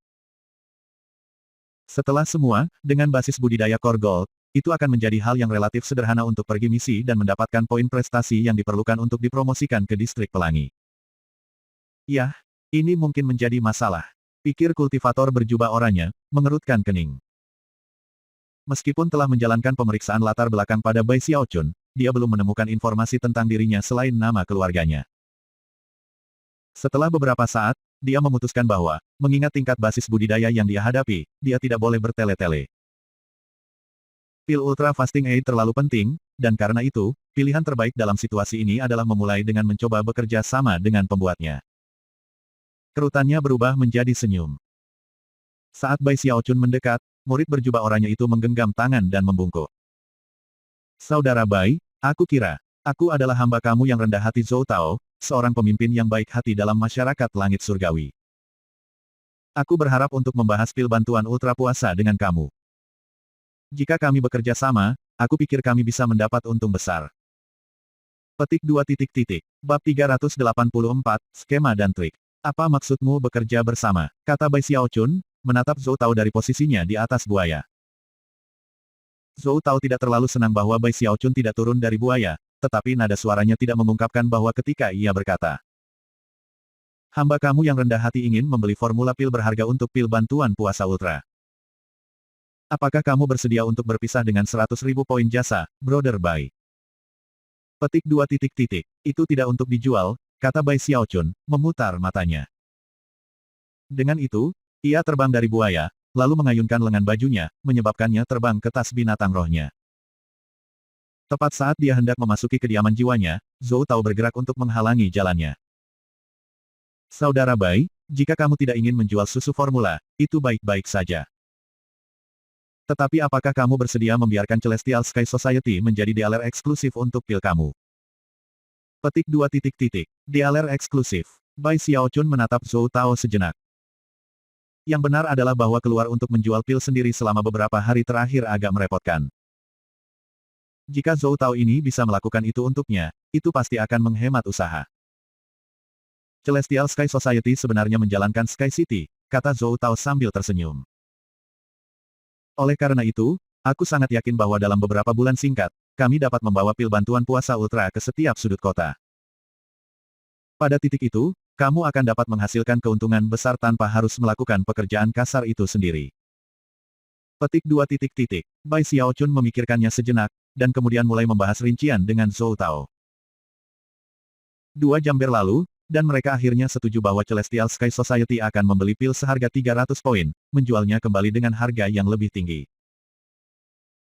Setelah semua, dengan basis budidaya Core Gold, itu akan menjadi hal yang relatif sederhana untuk pergi misi dan mendapatkan poin prestasi yang diperlukan untuk dipromosikan ke distrik pelangi. Yah, ini mungkin menjadi masalah. Pikir kultivator berjubah oranye, mengerutkan kening. Meskipun telah menjalankan pemeriksaan latar belakang pada Bai Xiaochun, dia belum menemukan informasi tentang dirinya selain nama keluarganya. Setelah beberapa saat, dia memutuskan bahwa, mengingat tingkat basis budidaya yang dia hadapi, dia tidak boleh bertele-tele. Pil Ultra Fasting Aid terlalu penting, dan karena itu, pilihan terbaik dalam situasi ini adalah memulai dengan mencoba bekerja sama dengan pembuatnya. Kerutannya berubah menjadi senyum. Saat Bai Xiaochun mendekat, murid berjubah oranye itu menggenggam tangan dan membungkuk. Saudara Bai, aku kira, aku adalah hamba kamu yang rendah hati Zhou Tao, seorang pemimpin yang baik hati dalam masyarakat langit surgawi. Aku berharap untuk membahas pil bantuan ultra puasa dengan kamu. Jika kami bekerja sama, aku pikir kami bisa mendapat untung besar. Petik 2. Bab 384, Skema dan Trik. Apa maksudmu bekerja bersama? Kata Bai Xiaochun, menatap Zhou Tao dari posisinya di atas buaya. Zhou Tao tidak terlalu senang bahwa Bai Xiaochun tidak turun dari buaya, tetapi nada suaranya tidak mengungkapkan bahwa ketika ia berkata, hamba kamu yang rendah hati ingin membeli formula pil berharga untuk pil bantuan puasa ultra. Apakah kamu bersedia untuk berpisah dengan 100.000 poin jasa, Brother Bai? Petik 2. Itu tidak untuk dijual, kata Bai Xiaochun, memutar matanya. Dengan itu, ia terbang dari buaya, lalu mengayunkan lengan bajunya, menyebabkannya terbang ke tas binatang rohnya. Tepat saat dia hendak memasuki kediaman jiwanya, Zhou Tao bergerak untuk menghalangi jalannya. Saudara Bai, jika kamu tidak ingin menjual susu formula, itu baik-baik saja. Tetapi apakah kamu bersedia membiarkan Celestial Sky Society menjadi dealer eksklusif untuk pil kamu? Petik 2 titik titik. Dialer eksklusif. Bai Xiaochun menatap Zhou Tao sejenak. Yang benar adalah bahwa keluar untuk menjual pil sendiri selama beberapa hari terakhir agak merepotkan. Jika Zhou Tao ini bisa melakukan itu untuknya, itu pasti akan menghemat usaha. Celestial Sky Society sebenarnya menjalankan Sky City, kata Zhou Tao sambil tersenyum. Oleh karena itu, aku sangat yakin bahwa dalam beberapa bulan singkat, kami dapat membawa pil bantuan puasa ultra ke setiap sudut kota. Pada titik itu, kamu akan dapat menghasilkan keuntungan besar tanpa harus melakukan pekerjaan kasar itu sendiri. Petik 2 titik titik. Bai Xiaochun memikirkannya sejenak, dan kemudian mulai membahas rincian dengan Zhou Tao. 2 jam berlalu, dan mereka akhirnya setuju bahwa Celestial Sky Society akan membeli pil seharga 300 poin, menjualnya kembali dengan harga yang lebih tinggi.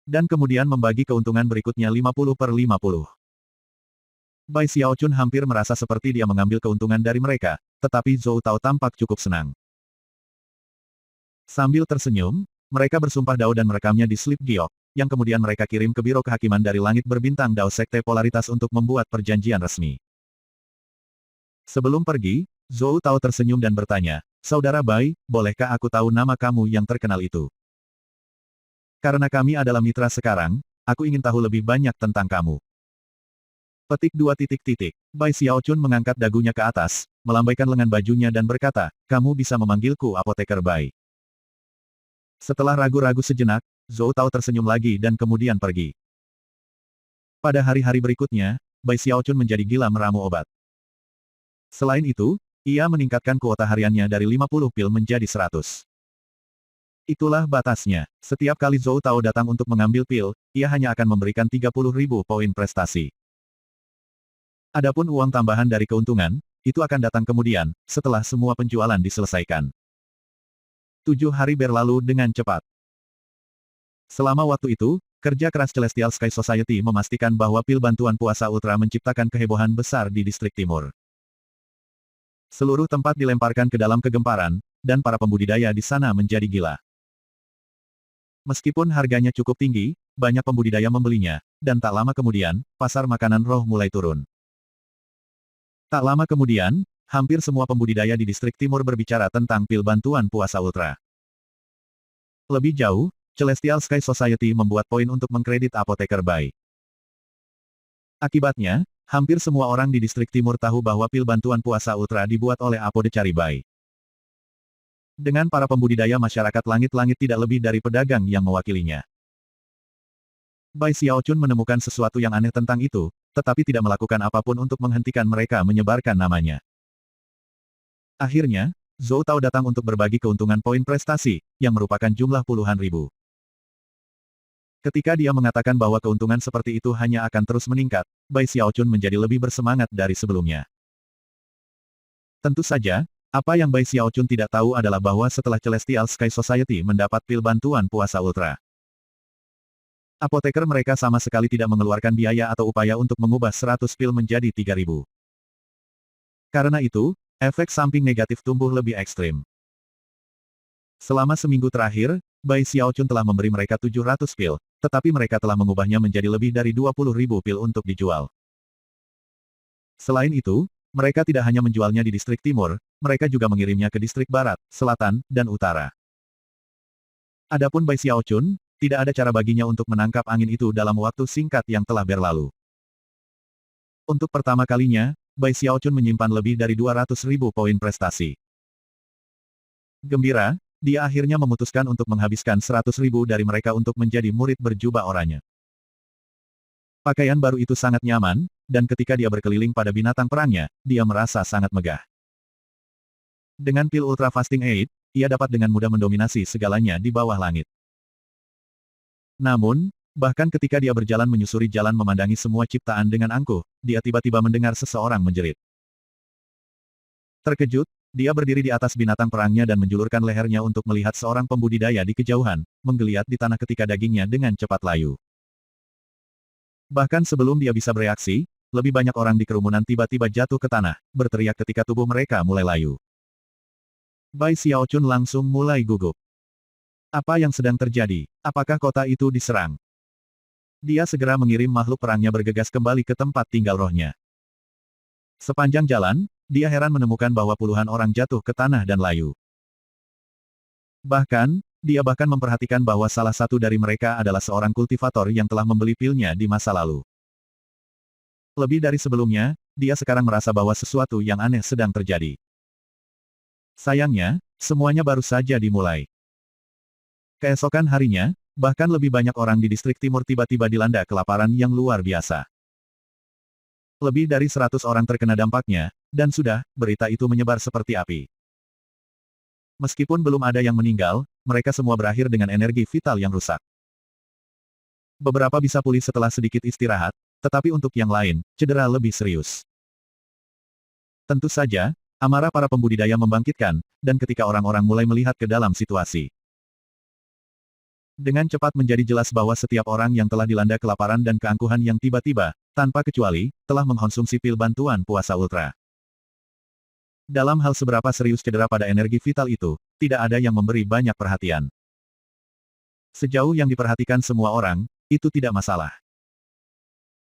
Dan kemudian membagi keuntungan berikutnya 50/50. Bai Xiaochun hampir merasa seperti dia mengambil keuntungan dari mereka, tetapi Zhou Tao tampak cukup senang. Sambil tersenyum, mereka bersumpah Dao dan merekamnya di slip giok, yang kemudian mereka kirim ke Biro Kehakiman dari Langit Berbintang Dao Sekte Polaritas untuk membuat perjanjian resmi. Sebelum pergi, Zhou Tao tersenyum dan bertanya, "Saudara Bai, bolehkah aku tahu nama kamu yang terkenal itu? Karena kami adalah mitra sekarang, aku ingin tahu lebih banyak tentang kamu." Petik 2 titik titik. Bai Xiaochun mengangkat dagunya ke atas, melambaikan lengan bajunya dan berkata, "Kamu bisa memanggilku Apoteker Bai." Setelah ragu-ragu sejenak, Zhou Tao tersenyum lagi dan kemudian pergi. Pada hari-hari berikutnya, Bai Xiaochun menjadi gila meramu obat. Selain itu, ia meningkatkan kuota hariannya dari 50 pil menjadi 100. Itulah batasnya. Setiap kali Zhou Tao datang untuk mengambil pil, ia hanya akan memberikan 30.000 poin prestasi. Adapun uang tambahan dari keuntungan, itu akan datang kemudian, setelah semua penjualan diselesaikan. 7 hari berlalu dengan cepat. Selama waktu itu, kerja keras Celestial Sky Society memastikan bahwa pil bantuan puasa ultra menciptakan kehebohan besar di distrik timur. Seluruh tempat dilemparkan ke dalam kegemparan, dan para pembudidaya di sana menjadi gila. Meskipun harganya cukup tinggi, banyak pembudidaya membelinya, dan tak lama kemudian, pasar makanan roh mulai turun. Tak lama kemudian, hampir semua pembudidaya di distrik timur berbicara tentang pil bantuan puasa ultra. Lebih jauh, Celestial Sky Society membuat poin untuk mengkredit Apoteker Bai. Akibatnya, hampir semua orang di distrik timur tahu bahwa pil bantuan puasa ultra dibuat oleh Apodecari Bai. Dengan para pembudidaya masyarakat langit-langit tidak lebih dari pedagang yang mewakilinya. Bai Xiaochun menemukan sesuatu yang aneh tentang itu, tetapi tidak melakukan apapun untuk menghentikan mereka menyebarkan namanya. Akhirnya, Zhou Tao datang untuk berbagi keuntungan poin prestasi, yang merupakan jumlah puluhan ribu. Ketika dia mengatakan bahwa keuntungan seperti itu hanya akan terus meningkat, Bai Xiaochun menjadi lebih bersemangat dari sebelumnya. Tentu saja, apa yang Bai Xiaochun tidak tahu adalah bahwa setelah Celestial Sky Society mendapat pil bantuan puasa ultra, apoteker mereka sama sekali tidak mengeluarkan biaya atau upaya untuk mengubah 100 pil menjadi 3.000. Karena itu, efek samping negatif tumbuh lebih ekstrim. Selama seminggu terakhir, Bai Xiaochun telah memberi mereka 700 pil, tetapi mereka telah mengubahnya menjadi lebih dari 20.000 pil untuk dijual. Selain itu, mereka tidak hanya menjualnya di distrik timur, mereka juga mengirimnya ke distrik barat, selatan, dan utara. Adapun Bai Xiaochun, tidak ada cara baginya untuk menangkap angin itu dalam waktu singkat yang telah berlalu. Untuk pertama kalinya, Bai Xiaochun menyimpan lebih dari 200.000 poin prestasi. Gembira, dia akhirnya memutuskan untuk menghabiskan 100.000 dari mereka untuk menjadi murid berjubah oranye. Pakaian baru itu sangat nyaman, dan ketika dia berkeliling pada binatang perangnya, dia merasa sangat megah. Dengan pil Ultra Fasting Aid, ia dapat dengan mudah mendominasi segalanya di bawah langit. Namun, bahkan ketika dia berjalan menyusuri jalan memandangi semua ciptaan dengan angkuh, dia tiba-tiba mendengar seseorang menjerit. Terkejut, dia berdiri di atas binatang perangnya dan menjulurkan lehernya untuk melihat seorang pembudidaya di kejauhan, menggeliat di tanah ketika dagingnya dengan cepat layu. Bahkan sebelum dia bisa bereaksi, lebih banyak orang di kerumunan tiba-tiba jatuh ke tanah, berteriak ketika tubuh mereka mulai layu. Bai Xiaochun langsung mulai gugup. Apa yang sedang terjadi? Apakah kota itu diserang? Dia segera mengirim makhluk perangnya bergegas kembali ke tempat tinggal rohnya. Sepanjang jalan, dia heran menemukan bahwa puluhan orang jatuh ke tanah dan layu. Bahkan, dia memperhatikan bahwa salah satu dari mereka adalah seorang kultivator yang telah membeli pilnya di masa lalu. Lebih dari sebelumnya, dia sekarang merasa bahwa sesuatu yang aneh sedang terjadi. Sayangnya, semuanya baru saja dimulai. Keesokan harinya, bahkan lebih banyak orang di distrik timur tiba-tiba dilanda kelaparan yang luar biasa. Lebih dari 100 orang terkena dampaknya, dan sudah, berita itu menyebar seperti api. Meskipun belum ada yang meninggal, mereka semua berakhir dengan energi vital yang rusak. Beberapa bisa pulih setelah sedikit istirahat, tetapi untuk yang lain, cedera lebih serius. Tentu saja, amarah para pembudidaya membangkitkan, dan ketika orang-orang mulai melihat ke dalam situasi. Dengan cepat menjadi jelas bahwa setiap orang yang telah dilanda kelaparan dan keangkuhan yang tiba-tiba, tanpa kecuali, telah mengkonsumsi pil bantuan puasa ultra. Dalam hal seberapa serius cedera pada energi vital itu, tidak ada yang memberi banyak perhatian. Sejauh yang diperhatikan semua orang, itu tidak masalah.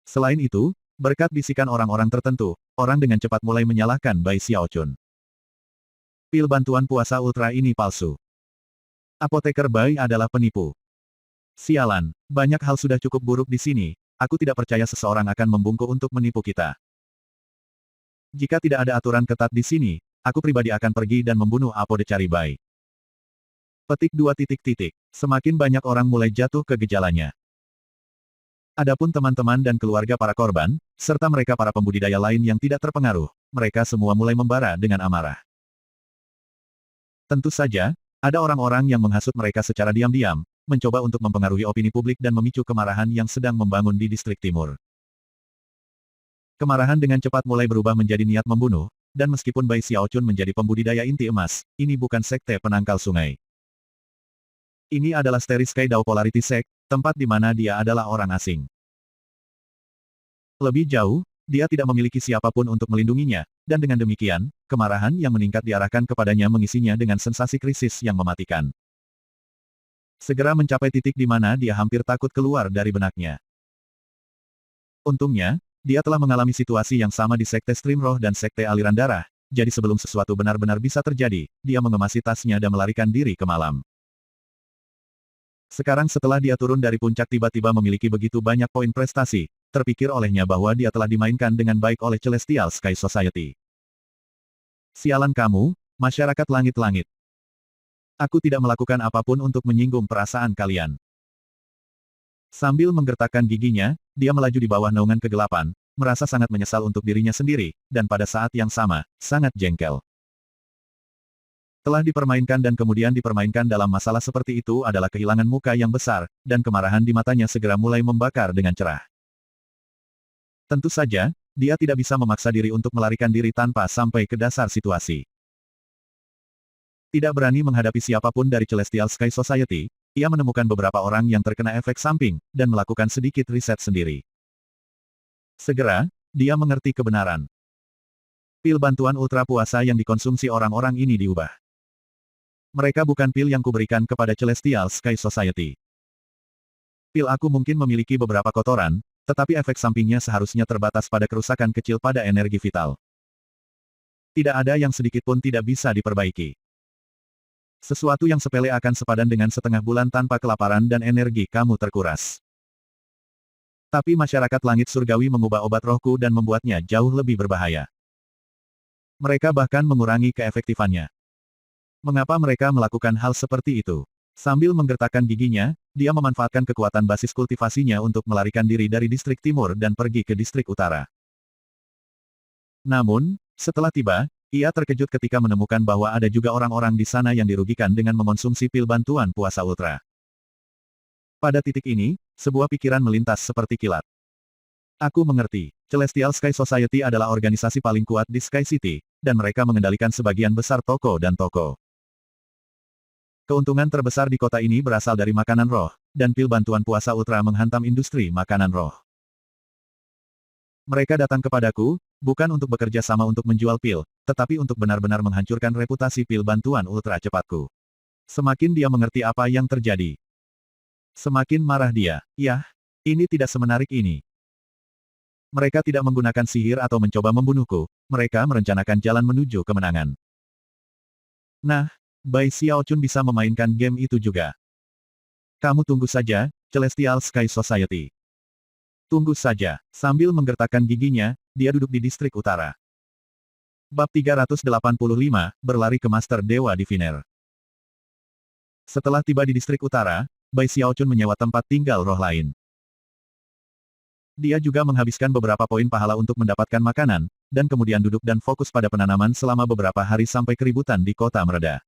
Selain itu, berkat bisikan orang-orang tertentu, orang dengan cepat mulai menyalahkan Bai Xiaochun. Pil bantuan puasa ultra ini palsu. Apoteker Bai adalah penipu. Sialan, banyak hal sudah cukup buruk di sini, aku tidak percaya seseorang akan membungkuk untuk menipu kita. Jika tidak ada aturan ketat di sini, aku pribadi akan pergi dan membunuh Apothecary Bai. Petik 2. Semakin banyak orang mulai jatuh ke gejalanya. Adapun teman-teman dan keluarga para korban, serta mereka para pembudidaya lain yang tidak terpengaruh, mereka semua mulai membara dengan amarah. Tentu saja, ada orang-orang yang menghasut mereka secara diam-diam, mencoba untuk mempengaruhi opini publik dan memicu kemarahan yang sedang membangun di distrik timur. Kemarahan dengan cepat mulai berubah menjadi niat membunuh, dan meskipun Bai Xiaochun menjadi pembudidaya inti emas, ini bukan sekte penangkal sungai. Ini adalah Starry Sky Dao Polarity Sect, tempat di mana dia adalah orang asing. Lebih jauh, dia tidak memiliki siapapun untuk melindunginya, dan dengan demikian, kemarahan yang meningkat diarahkan kepadanya mengisinya dengan sensasi krisis yang mematikan. Segera mencapai titik di mana dia hampir takut keluar dari benaknya. Untungnya, dia telah mengalami situasi yang sama di Sekte Stream Roh dan Sekte Aliran Darah, jadi sebelum sesuatu benar-benar bisa terjadi, dia mengemasi tasnya dan melarikan diri ke malam. Sekarang setelah dia turun dari puncak tiba-tiba memiliki begitu banyak poin prestasi, terpikir olehnya bahwa dia telah dimainkan dengan baik oleh Celestial Sky Society. Sialan kamu, masyarakat langit-langit. Aku tidak melakukan apapun untuk menyinggung perasaan kalian. Sambil menggertakkan giginya, dia melaju di bawah naungan kegelapan, merasa sangat menyesal untuk dirinya sendiri, dan pada saat yang sama, sangat jengkel. Telah dipermainkan dan kemudian dipermainkan dalam masalah seperti itu adalah kehilangan muka yang besar, dan kemarahan di matanya segera mulai membakar dengan cerah. Tentu saja, dia tidak bisa memaksa diri untuk melarikan diri tanpa sampai ke dasar situasi. Tidak berani menghadapi siapapun dari Celestial Sky Society, ia menemukan beberapa orang yang terkena efek samping, dan melakukan sedikit riset sendiri. Segera, dia mengerti kebenaran. Pil bantuan ultra puasa yang dikonsumsi orang-orang ini diubah. Mereka bukan pil yang kuberikan kepada Celestial Sky Society. Pil aku mungkin memiliki beberapa kotoran, tetapi efek sampingnya seharusnya terbatas pada kerusakan kecil pada energi vital. Tidak ada yang sedikit pun tidak bisa diperbaiki. Sesuatu yang sepele akan sepadan dengan setengah bulan tanpa kelaparan dan energi kamu terkuras. Tapi masyarakat langit surgawi mengubah obat rohku dan membuatnya jauh lebih berbahaya. Mereka bahkan mengurangi keefektifannya. Mengapa mereka melakukan hal seperti itu? Sambil menggertakkan giginya, dia memanfaatkan kekuatan basis kultivasinya untuk melarikan diri dari distrik timur dan pergi ke distrik utara. Namun, setelah tiba, ia terkejut ketika menemukan bahwa ada juga orang-orang di sana yang dirugikan dengan mengonsumsi pil bantuan puasa ultra. Pada titik ini, sebuah pikiran melintas seperti kilat. Aku mengerti, Celestial Sky Society adalah organisasi paling kuat di Sky City, dan mereka mengendalikan sebagian besar toko dan toko. Keuntungan terbesar di kota ini berasal dari makanan roh, dan pil bantuan puasa ultra menghantam industri makanan roh. Mereka datang kepadaku, bukan untuk bekerja sama untuk menjual pil, tetapi untuk benar-benar menghancurkan reputasi pil bantuan ultra cepatku. Semakin dia mengerti apa yang terjadi, semakin marah dia. Yah, ini tidak semenarik ini. Mereka tidak menggunakan sihir atau mencoba membunuhku, mereka merencanakan jalan menuju kemenangan. Nah, Bai Xiaochun bisa memainkan game itu juga. Kamu tunggu saja, Celestial Sky Society. Tunggu saja. Sambil menggertakkan giginya, dia duduk di distrik utara. Bab 385, berlari ke Master Dewa Diviner. Setelah tiba di distrik utara, Bai Xiaochun menyewa tempat tinggal roh lain. Dia juga menghabiskan beberapa poin pahala untuk mendapatkan makanan, dan kemudian duduk dan fokus pada penanaman selama beberapa hari sampai keributan di kota mereda.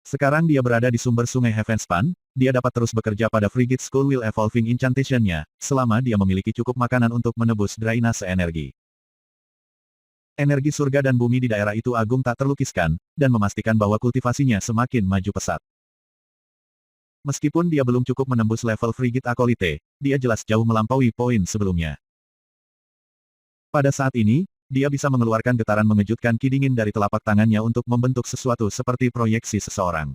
Sekarang dia berada di sumber sungai Heavenspan, dia dapat terus bekerja pada Frigid Skull Wheel Evolving Incantation-nya, selama dia memiliki cukup makanan untuk menebus drainase energi. Energi surga dan bumi di daerah itu agung tak terlukiskan, dan memastikan bahwa kultivasinya semakin maju pesat. Meskipun dia belum cukup menembus level Frigid Acolyte, dia jelas jauh melampaui poin sebelumnya. Pada saat ini, dia bisa mengeluarkan getaran mengejutkan kidingin dari telapak tangannya untuk membentuk sesuatu seperti proyeksi seseorang.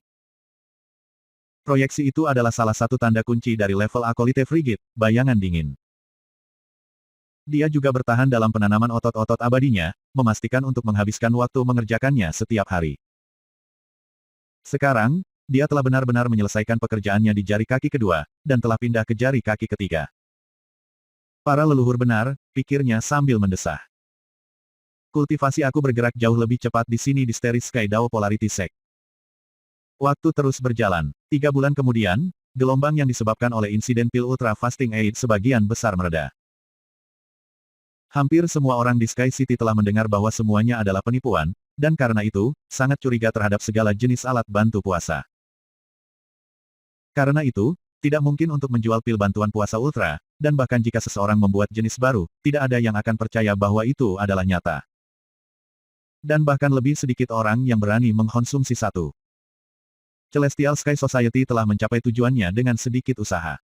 Proyeksi itu adalah salah satu tanda kunci dari level Acolyte Frigid, bayangan dingin. Dia juga bertahan dalam penanaman otot-otot abadinya, memastikan untuk menghabiskan waktu mengerjakannya setiap hari. Sekarang, dia telah benar-benar menyelesaikan pekerjaannya di jari kaki kedua, dan telah pindah ke jari kaki ketiga. Para leluhur benar, pikirnya sambil mendesah. Kultivasi aku bergerak jauh lebih cepat di sini di Starry Sky Dao Polarity Sect. Waktu terus berjalan. 3 bulan kemudian, gelombang yang disebabkan oleh insiden pil Ultra Fasting Aid sebagian besar mereda. Hampir semua orang di Sky City telah mendengar bahwa semuanya adalah penipuan, dan karena itu, sangat curiga terhadap segala jenis alat bantu puasa. Karena itu, tidak mungkin untuk menjual pil bantuan puasa Ultra, dan bahkan jika seseorang membuat jenis baru, tidak ada yang akan percaya bahwa itu adalah nyata. Dan bahkan lebih sedikit orang yang berani mengkonsumsi satu. Celestial Sky Society telah mencapai tujuannya dengan sedikit usaha.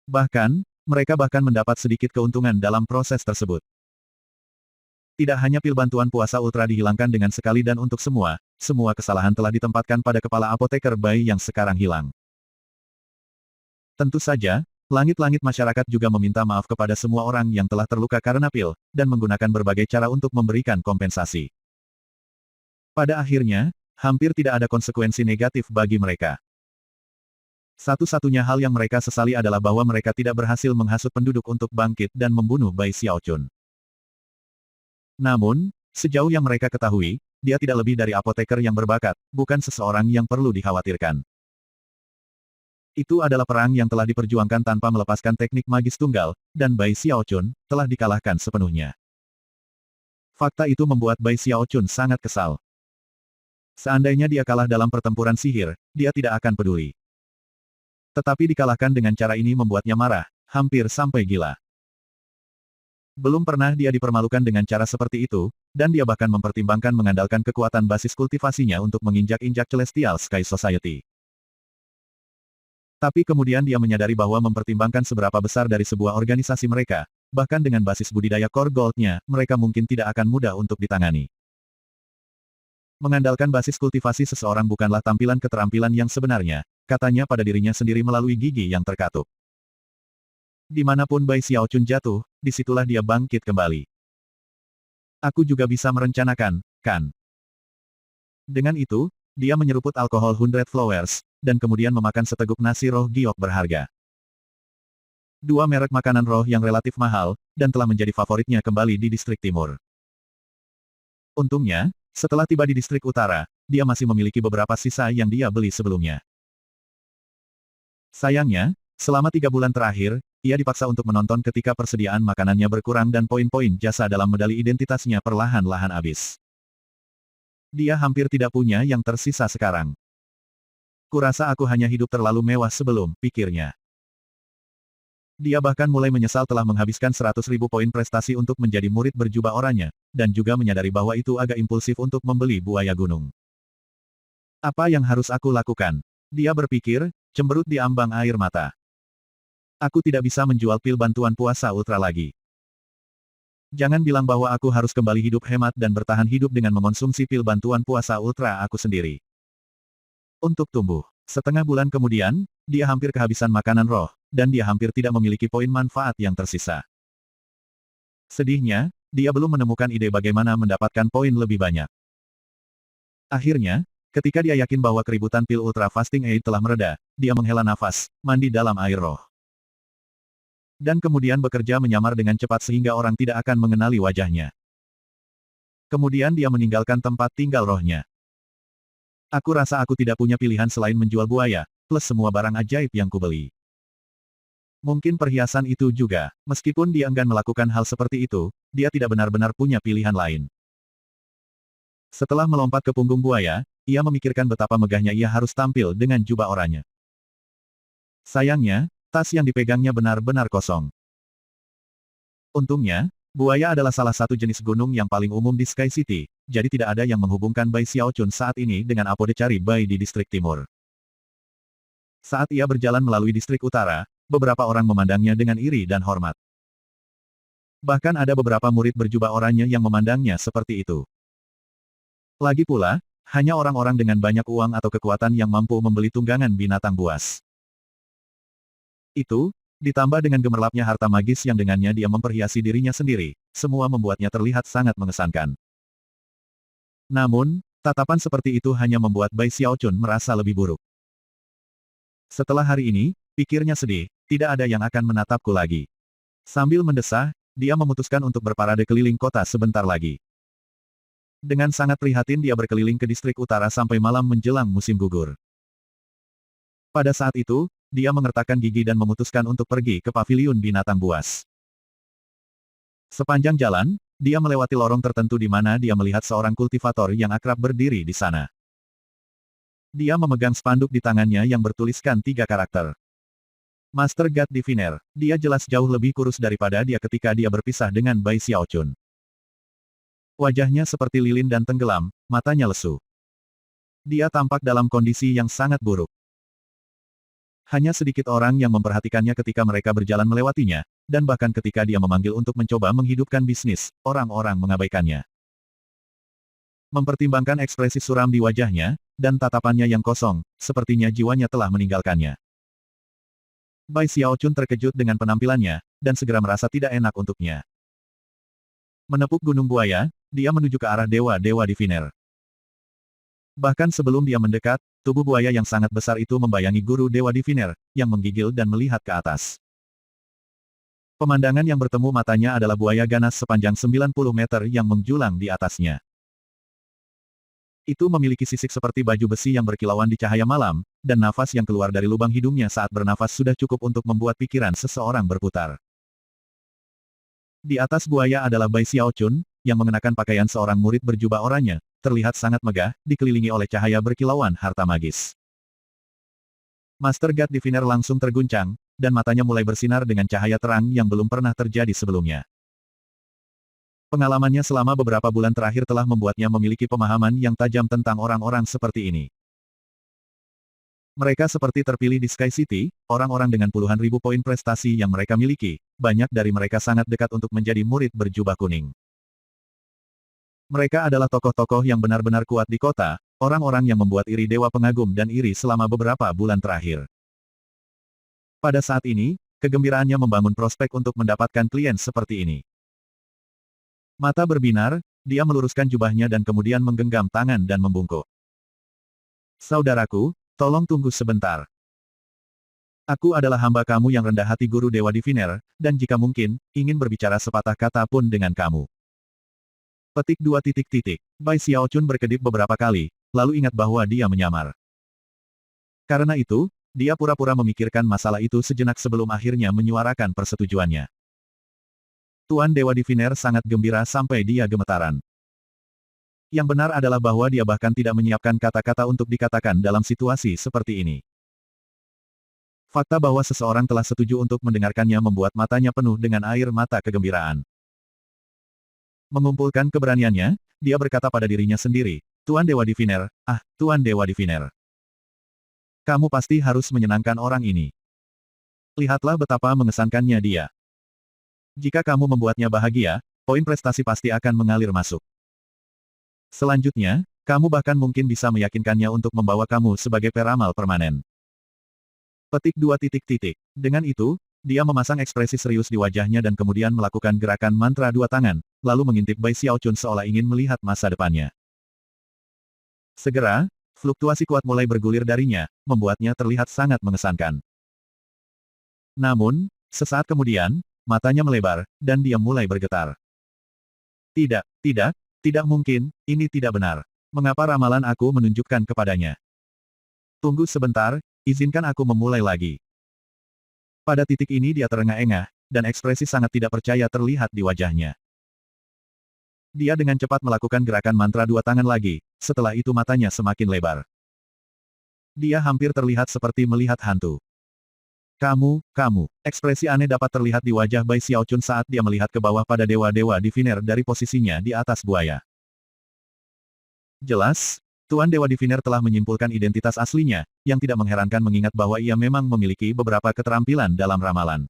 Bahkan, mereka bahkan mendapat sedikit keuntungan dalam proses tersebut. Tidak hanya pil bantuan puasa Ultra dihilangkan dengan sekali dan untuk semua kesalahan telah ditempatkan pada kepala apoteker Bai yang sekarang hilang. Tentu saja, langit-langit masyarakat juga meminta maaf kepada semua orang yang telah terluka karena pil, dan menggunakan berbagai cara untuk memberikan kompensasi. Pada akhirnya, hampir tidak ada konsekuensi negatif bagi mereka. Satu-satunya hal yang mereka sesali adalah bahwa mereka tidak berhasil menghasut penduduk untuk bangkit dan membunuh Bai Xiaochun. Namun, sejauh yang mereka ketahui, dia tidak lebih dari apoteker yang berbakat, bukan seseorang yang perlu dikhawatirkan. Itu adalah perang yang telah diperjuangkan tanpa melepaskan teknik magis tunggal, dan Bai Xiaochun telah dikalahkan sepenuhnya. Fakta itu membuat Bai Xiaochun sangat kesal. Seandainya dia kalah dalam pertempuran sihir, dia tidak akan peduli. Tetapi dikalahkan dengan cara ini membuatnya marah, hampir sampai gila. Belum pernah dia dipermalukan dengan cara seperti itu, dan dia bahkan mempertimbangkan mengandalkan kekuatan basis kultivasinya untuk menginjak-injak Celestial Sky Society. Tapi kemudian dia menyadari bahwa mempertimbangkan seberapa besar dari sebuah organisasi mereka, bahkan dengan basis budidaya core gold-nya, mereka mungkin tidak akan mudah untuk ditangani. Mengandalkan basis kultivasi seseorang bukanlah tampilan keterampilan yang sebenarnya, katanya pada dirinya sendiri melalui gigi yang terkatup. Dimanapun Bai Xiaochun jatuh, disitulah dia bangkit kembali. Aku juga bisa merencanakan, kan? Dengan itu, dia menyeruput alkohol 100 Flowers, dan kemudian memakan seteguk nasi roh giok berharga. 2 merek makanan roh yang relatif mahal, dan telah menjadi favoritnya kembali di distrik timur. Untungnya, setelah tiba di distrik utara, dia masih memiliki beberapa sisa yang dia beli sebelumnya. Sayangnya, selama 3 bulan terakhir, ia dipaksa untuk menonton ketika persediaan makanannya berkurang dan poin-poin jasa dalam medali identitasnya perlahan-lahan habis. Dia hampir tidak punya yang tersisa sekarang. Kurasa aku hanya hidup terlalu mewah sebelum, pikirnya. Dia bahkan mulai menyesal telah menghabiskan 100.000 poin prestasi untuk menjadi murid berjubah oranye, dan juga menyadari bahwa itu agak impulsif untuk membeli buaya gunung. Apa yang harus aku lakukan? Dia berpikir, cemberut di ambang air mata. Aku tidak bisa menjual pil bantuan puasa Ultra lagi. Jangan bilang bahwa aku harus kembali hidup hemat dan bertahan hidup dengan mengonsumsi pil bantuan puasa Ultra aku sendiri. Untuk tumbuh. Setengah bulan kemudian, dia hampir kehabisan makanan roh, dan dia hampir tidak memiliki poin manfaat yang tersisa. Sedihnya, dia belum menemukan ide bagaimana mendapatkan poin lebih banyak. Akhirnya, ketika dia yakin bahwa keributan pil Ultra Fasting Aid telah mereda, dia menghela nafas, mandi dalam air roh. Dan kemudian bekerja menyamar dengan cepat sehingga orang tidak akan mengenali wajahnya. Kemudian dia meninggalkan tempat tinggal rohnya. Aku rasa aku tidak punya pilihan selain menjual buaya, plus semua barang ajaib yang kubeli. Mungkin perhiasan itu juga, meskipun dia enggan melakukan hal seperti itu, dia tidak benar-benar punya pilihan lain. Setelah melompat ke punggung buaya, ia memikirkan betapa megahnya ia harus tampil dengan jubah oranye. Sayangnya, tas yang dipegangnya benar-benar kosong. Untungnya, buaya adalah salah satu jenis gunung yang paling umum di Sky City, jadi tidak ada yang menghubungkan Bai Xiaochun saat ini dengan apodecari Bai di distrik timur. Saat ia berjalan melalui distrik utara, beberapa orang memandangnya dengan iri dan hormat. Bahkan ada beberapa murid berjubah oranye yang memandangnya seperti itu. Lagi pula, hanya orang-orang dengan banyak uang atau kekuatan yang mampu membeli tunggangan binatang buas. Itu, ditambah dengan gemerlapnya harta magis yang dengannya dia memperhiasi dirinya sendiri, semua membuatnya terlihat sangat mengesankan. Namun, tatapan seperti itu hanya membuat Bai Xiaochun merasa lebih buruk. Setelah hari ini, pikirnya sedih, tidak ada yang akan menatapku lagi. Sambil mendesah, dia memutuskan untuk berparade keliling kota sebentar lagi. Dengan sangat prihatin dia berkeliling ke distrik utara sampai malam menjelang musim gugur. Pada saat itu, dia mengertakkan gigi dan memutuskan untuk pergi ke paviliun binatang buas. Sepanjang jalan, dia melewati lorong tertentu di mana dia melihat seorang kultivator yang akrab berdiri di sana. Dia memegang spanduk di tangannya yang bertuliskan 3 karakter. Master God Diviner, dia jelas jauh lebih kurus daripada dia ketika dia berpisah dengan Bai Xiaochun. Wajahnya seperti lilin dan tenggelam, matanya lesu. Dia tampak dalam kondisi yang sangat buruk. Hanya sedikit orang yang memperhatikannya ketika mereka berjalan melewatinya, dan bahkan ketika dia memanggil untuk mencoba menghidupkan bisnis, orang-orang mengabaikannya. Mempertimbangkan ekspresi suram di wajahnya, dan tatapannya yang kosong, sepertinya jiwanya telah meninggalkannya. Bai Xiaochun terkejut dengan penampilannya, dan segera merasa tidak enak untuknya. Menepuk gunung buaya, dia menuju ke arah dewa-dewa diviner. Bahkan sebelum dia mendekat, tubuh buaya yang sangat besar itu membayangi guru dewa diviner, yang menggigil dan melihat ke atas. Pemandangan yang bertemu matanya adalah buaya ganas sepanjang 90 meter yang menjulang di atasnya. Itu memiliki sisik seperti baju besi yang berkilauan di cahaya malam, dan nafas yang keluar dari lubang hidungnya saat bernafas sudah cukup untuk membuat pikiran seseorang berputar. Di atas buaya adalah Bai Xiaochun, yang mengenakan pakaian seorang murid berjubah oranye, terlihat sangat megah, dikelilingi oleh cahaya berkilauan harta magis. Master God Diviner langsung terguncang, dan matanya mulai bersinar dengan cahaya terang yang belum pernah terjadi sebelumnya. Pengalamannya selama beberapa bulan terakhir telah membuatnya memiliki pemahaman yang tajam tentang orang-orang seperti ini. Mereka seperti terpilih di Sky City, orang-orang dengan puluhan ribu poin prestasi yang mereka miliki, banyak dari mereka sangat dekat untuk menjadi murid berjubah kuning. Mereka adalah tokoh-tokoh yang benar-benar kuat di kota, orang-orang yang membuat iri dewa pengagum dan iri selama beberapa bulan terakhir. Pada saat ini, kegembiraannya membangun prospek untuk mendapatkan klien seperti ini. Mata berbinar, dia meluruskan jubahnya dan kemudian menggenggam tangan dan membungkuk. Saudaraku, tolong tunggu sebentar. Aku adalah hamba kamu yang rendah hati guru Dewa Diviner, dan jika mungkin, ingin berbicara sepatah kata pun dengan kamu. Petik 2 titik titik. Bai Xiaochun berkedip beberapa kali, lalu ingat bahwa dia menyamar. Karena itu, dia pura-pura memikirkan masalah itu sejenak sebelum akhirnya menyuarakan persetujuannya. Tuan Dewa Diviner sangat gembira sampai dia gemetaran. Yang benar adalah bahwa dia bahkan tidak menyiapkan kata-kata untuk dikatakan dalam situasi seperti ini. Fakta bahwa seseorang telah setuju untuk mendengarkannya membuat matanya penuh dengan air mata kegembiraan. Mengumpulkan keberaniannya, dia berkata pada dirinya sendiri, Tuan Dewa Diviner, Tuan Dewa Diviner. Kamu pasti harus menyenangkan orang ini. Lihatlah betapa mengesankannya dia. Jika kamu membuatnya bahagia, poin prestasi pasti akan mengalir masuk. Selanjutnya, kamu bahkan mungkin bisa meyakinkannya untuk membawa kamu sebagai peramal permanen. Petik 2 titik titik. Dengan itu, dia memasang ekspresi serius di wajahnya dan kemudian melakukan gerakan mantra dua tangan, lalu mengintip Bai Xiaochun seolah ingin melihat masa depannya. Segera, fluktuasi kuat mulai bergulir darinya, membuatnya terlihat sangat mengesankan. Namun, sesaat kemudian, matanya melebar, dan dia mulai bergetar. Tidak, tidak, tidak mungkin, ini tidak benar. Mengapa ramalan aku menunjukkan kepadanya? Tunggu sebentar, izinkan aku memulai lagi. Pada titik ini dia terengah-engah, dan ekspresi sangat tidak percaya terlihat di wajahnya. Dia dengan cepat melakukan gerakan mantra dua tangan lagi, setelah itu matanya semakin lebar. Dia hampir terlihat seperti melihat hantu. Kamu, ekspresi aneh dapat terlihat di wajah Bai Xiaochun saat dia melihat ke bawah pada dewa-dewa diviner dari posisinya di atas buaya. Jelas, Tuan Dewa Diviner telah menyimpulkan identitas aslinya, yang tidak mengherankan mengingat bahwa ia memang memiliki beberapa keterampilan dalam ramalan.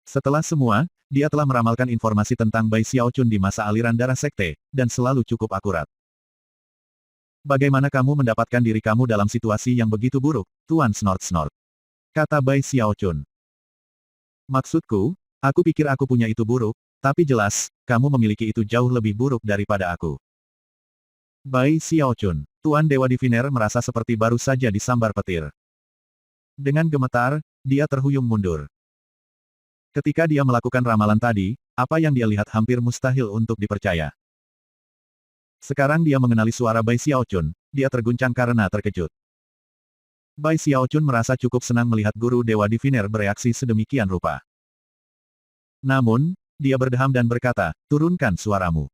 Setelah semua, dia telah meramalkan informasi tentang Bai Xiaochun di masa aliran darah sekte, dan selalu cukup akurat. Bagaimana kamu mendapatkan diri kamu dalam situasi yang begitu buruk, Tuan Snort-Snort? Kata Bai Xiaochun. Maksudku, aku pikir aku punya itu buruk, tapi jelas, kamu memiliki itu jauh lebih buruk daripada aku. Bai Xiaochun, Tuan Dewa Diviner merasa seperti baru saja disambar petir. Dengan gemetar, dia terhuyung mundur. Ketika dia melakukan ramalan tadi, apa yang dia lihat hampir mustahil untuk dipercaya. Sekarang dia mengenali suara Bai Xiaochun, dia terguncang karena terkejut. Bai Xiaochun merasa cukup senang melihat guru Dewa Diviner bereaksi sedemikian rupa. Namun, dia berdeham dan berkata, turunkan suaramu.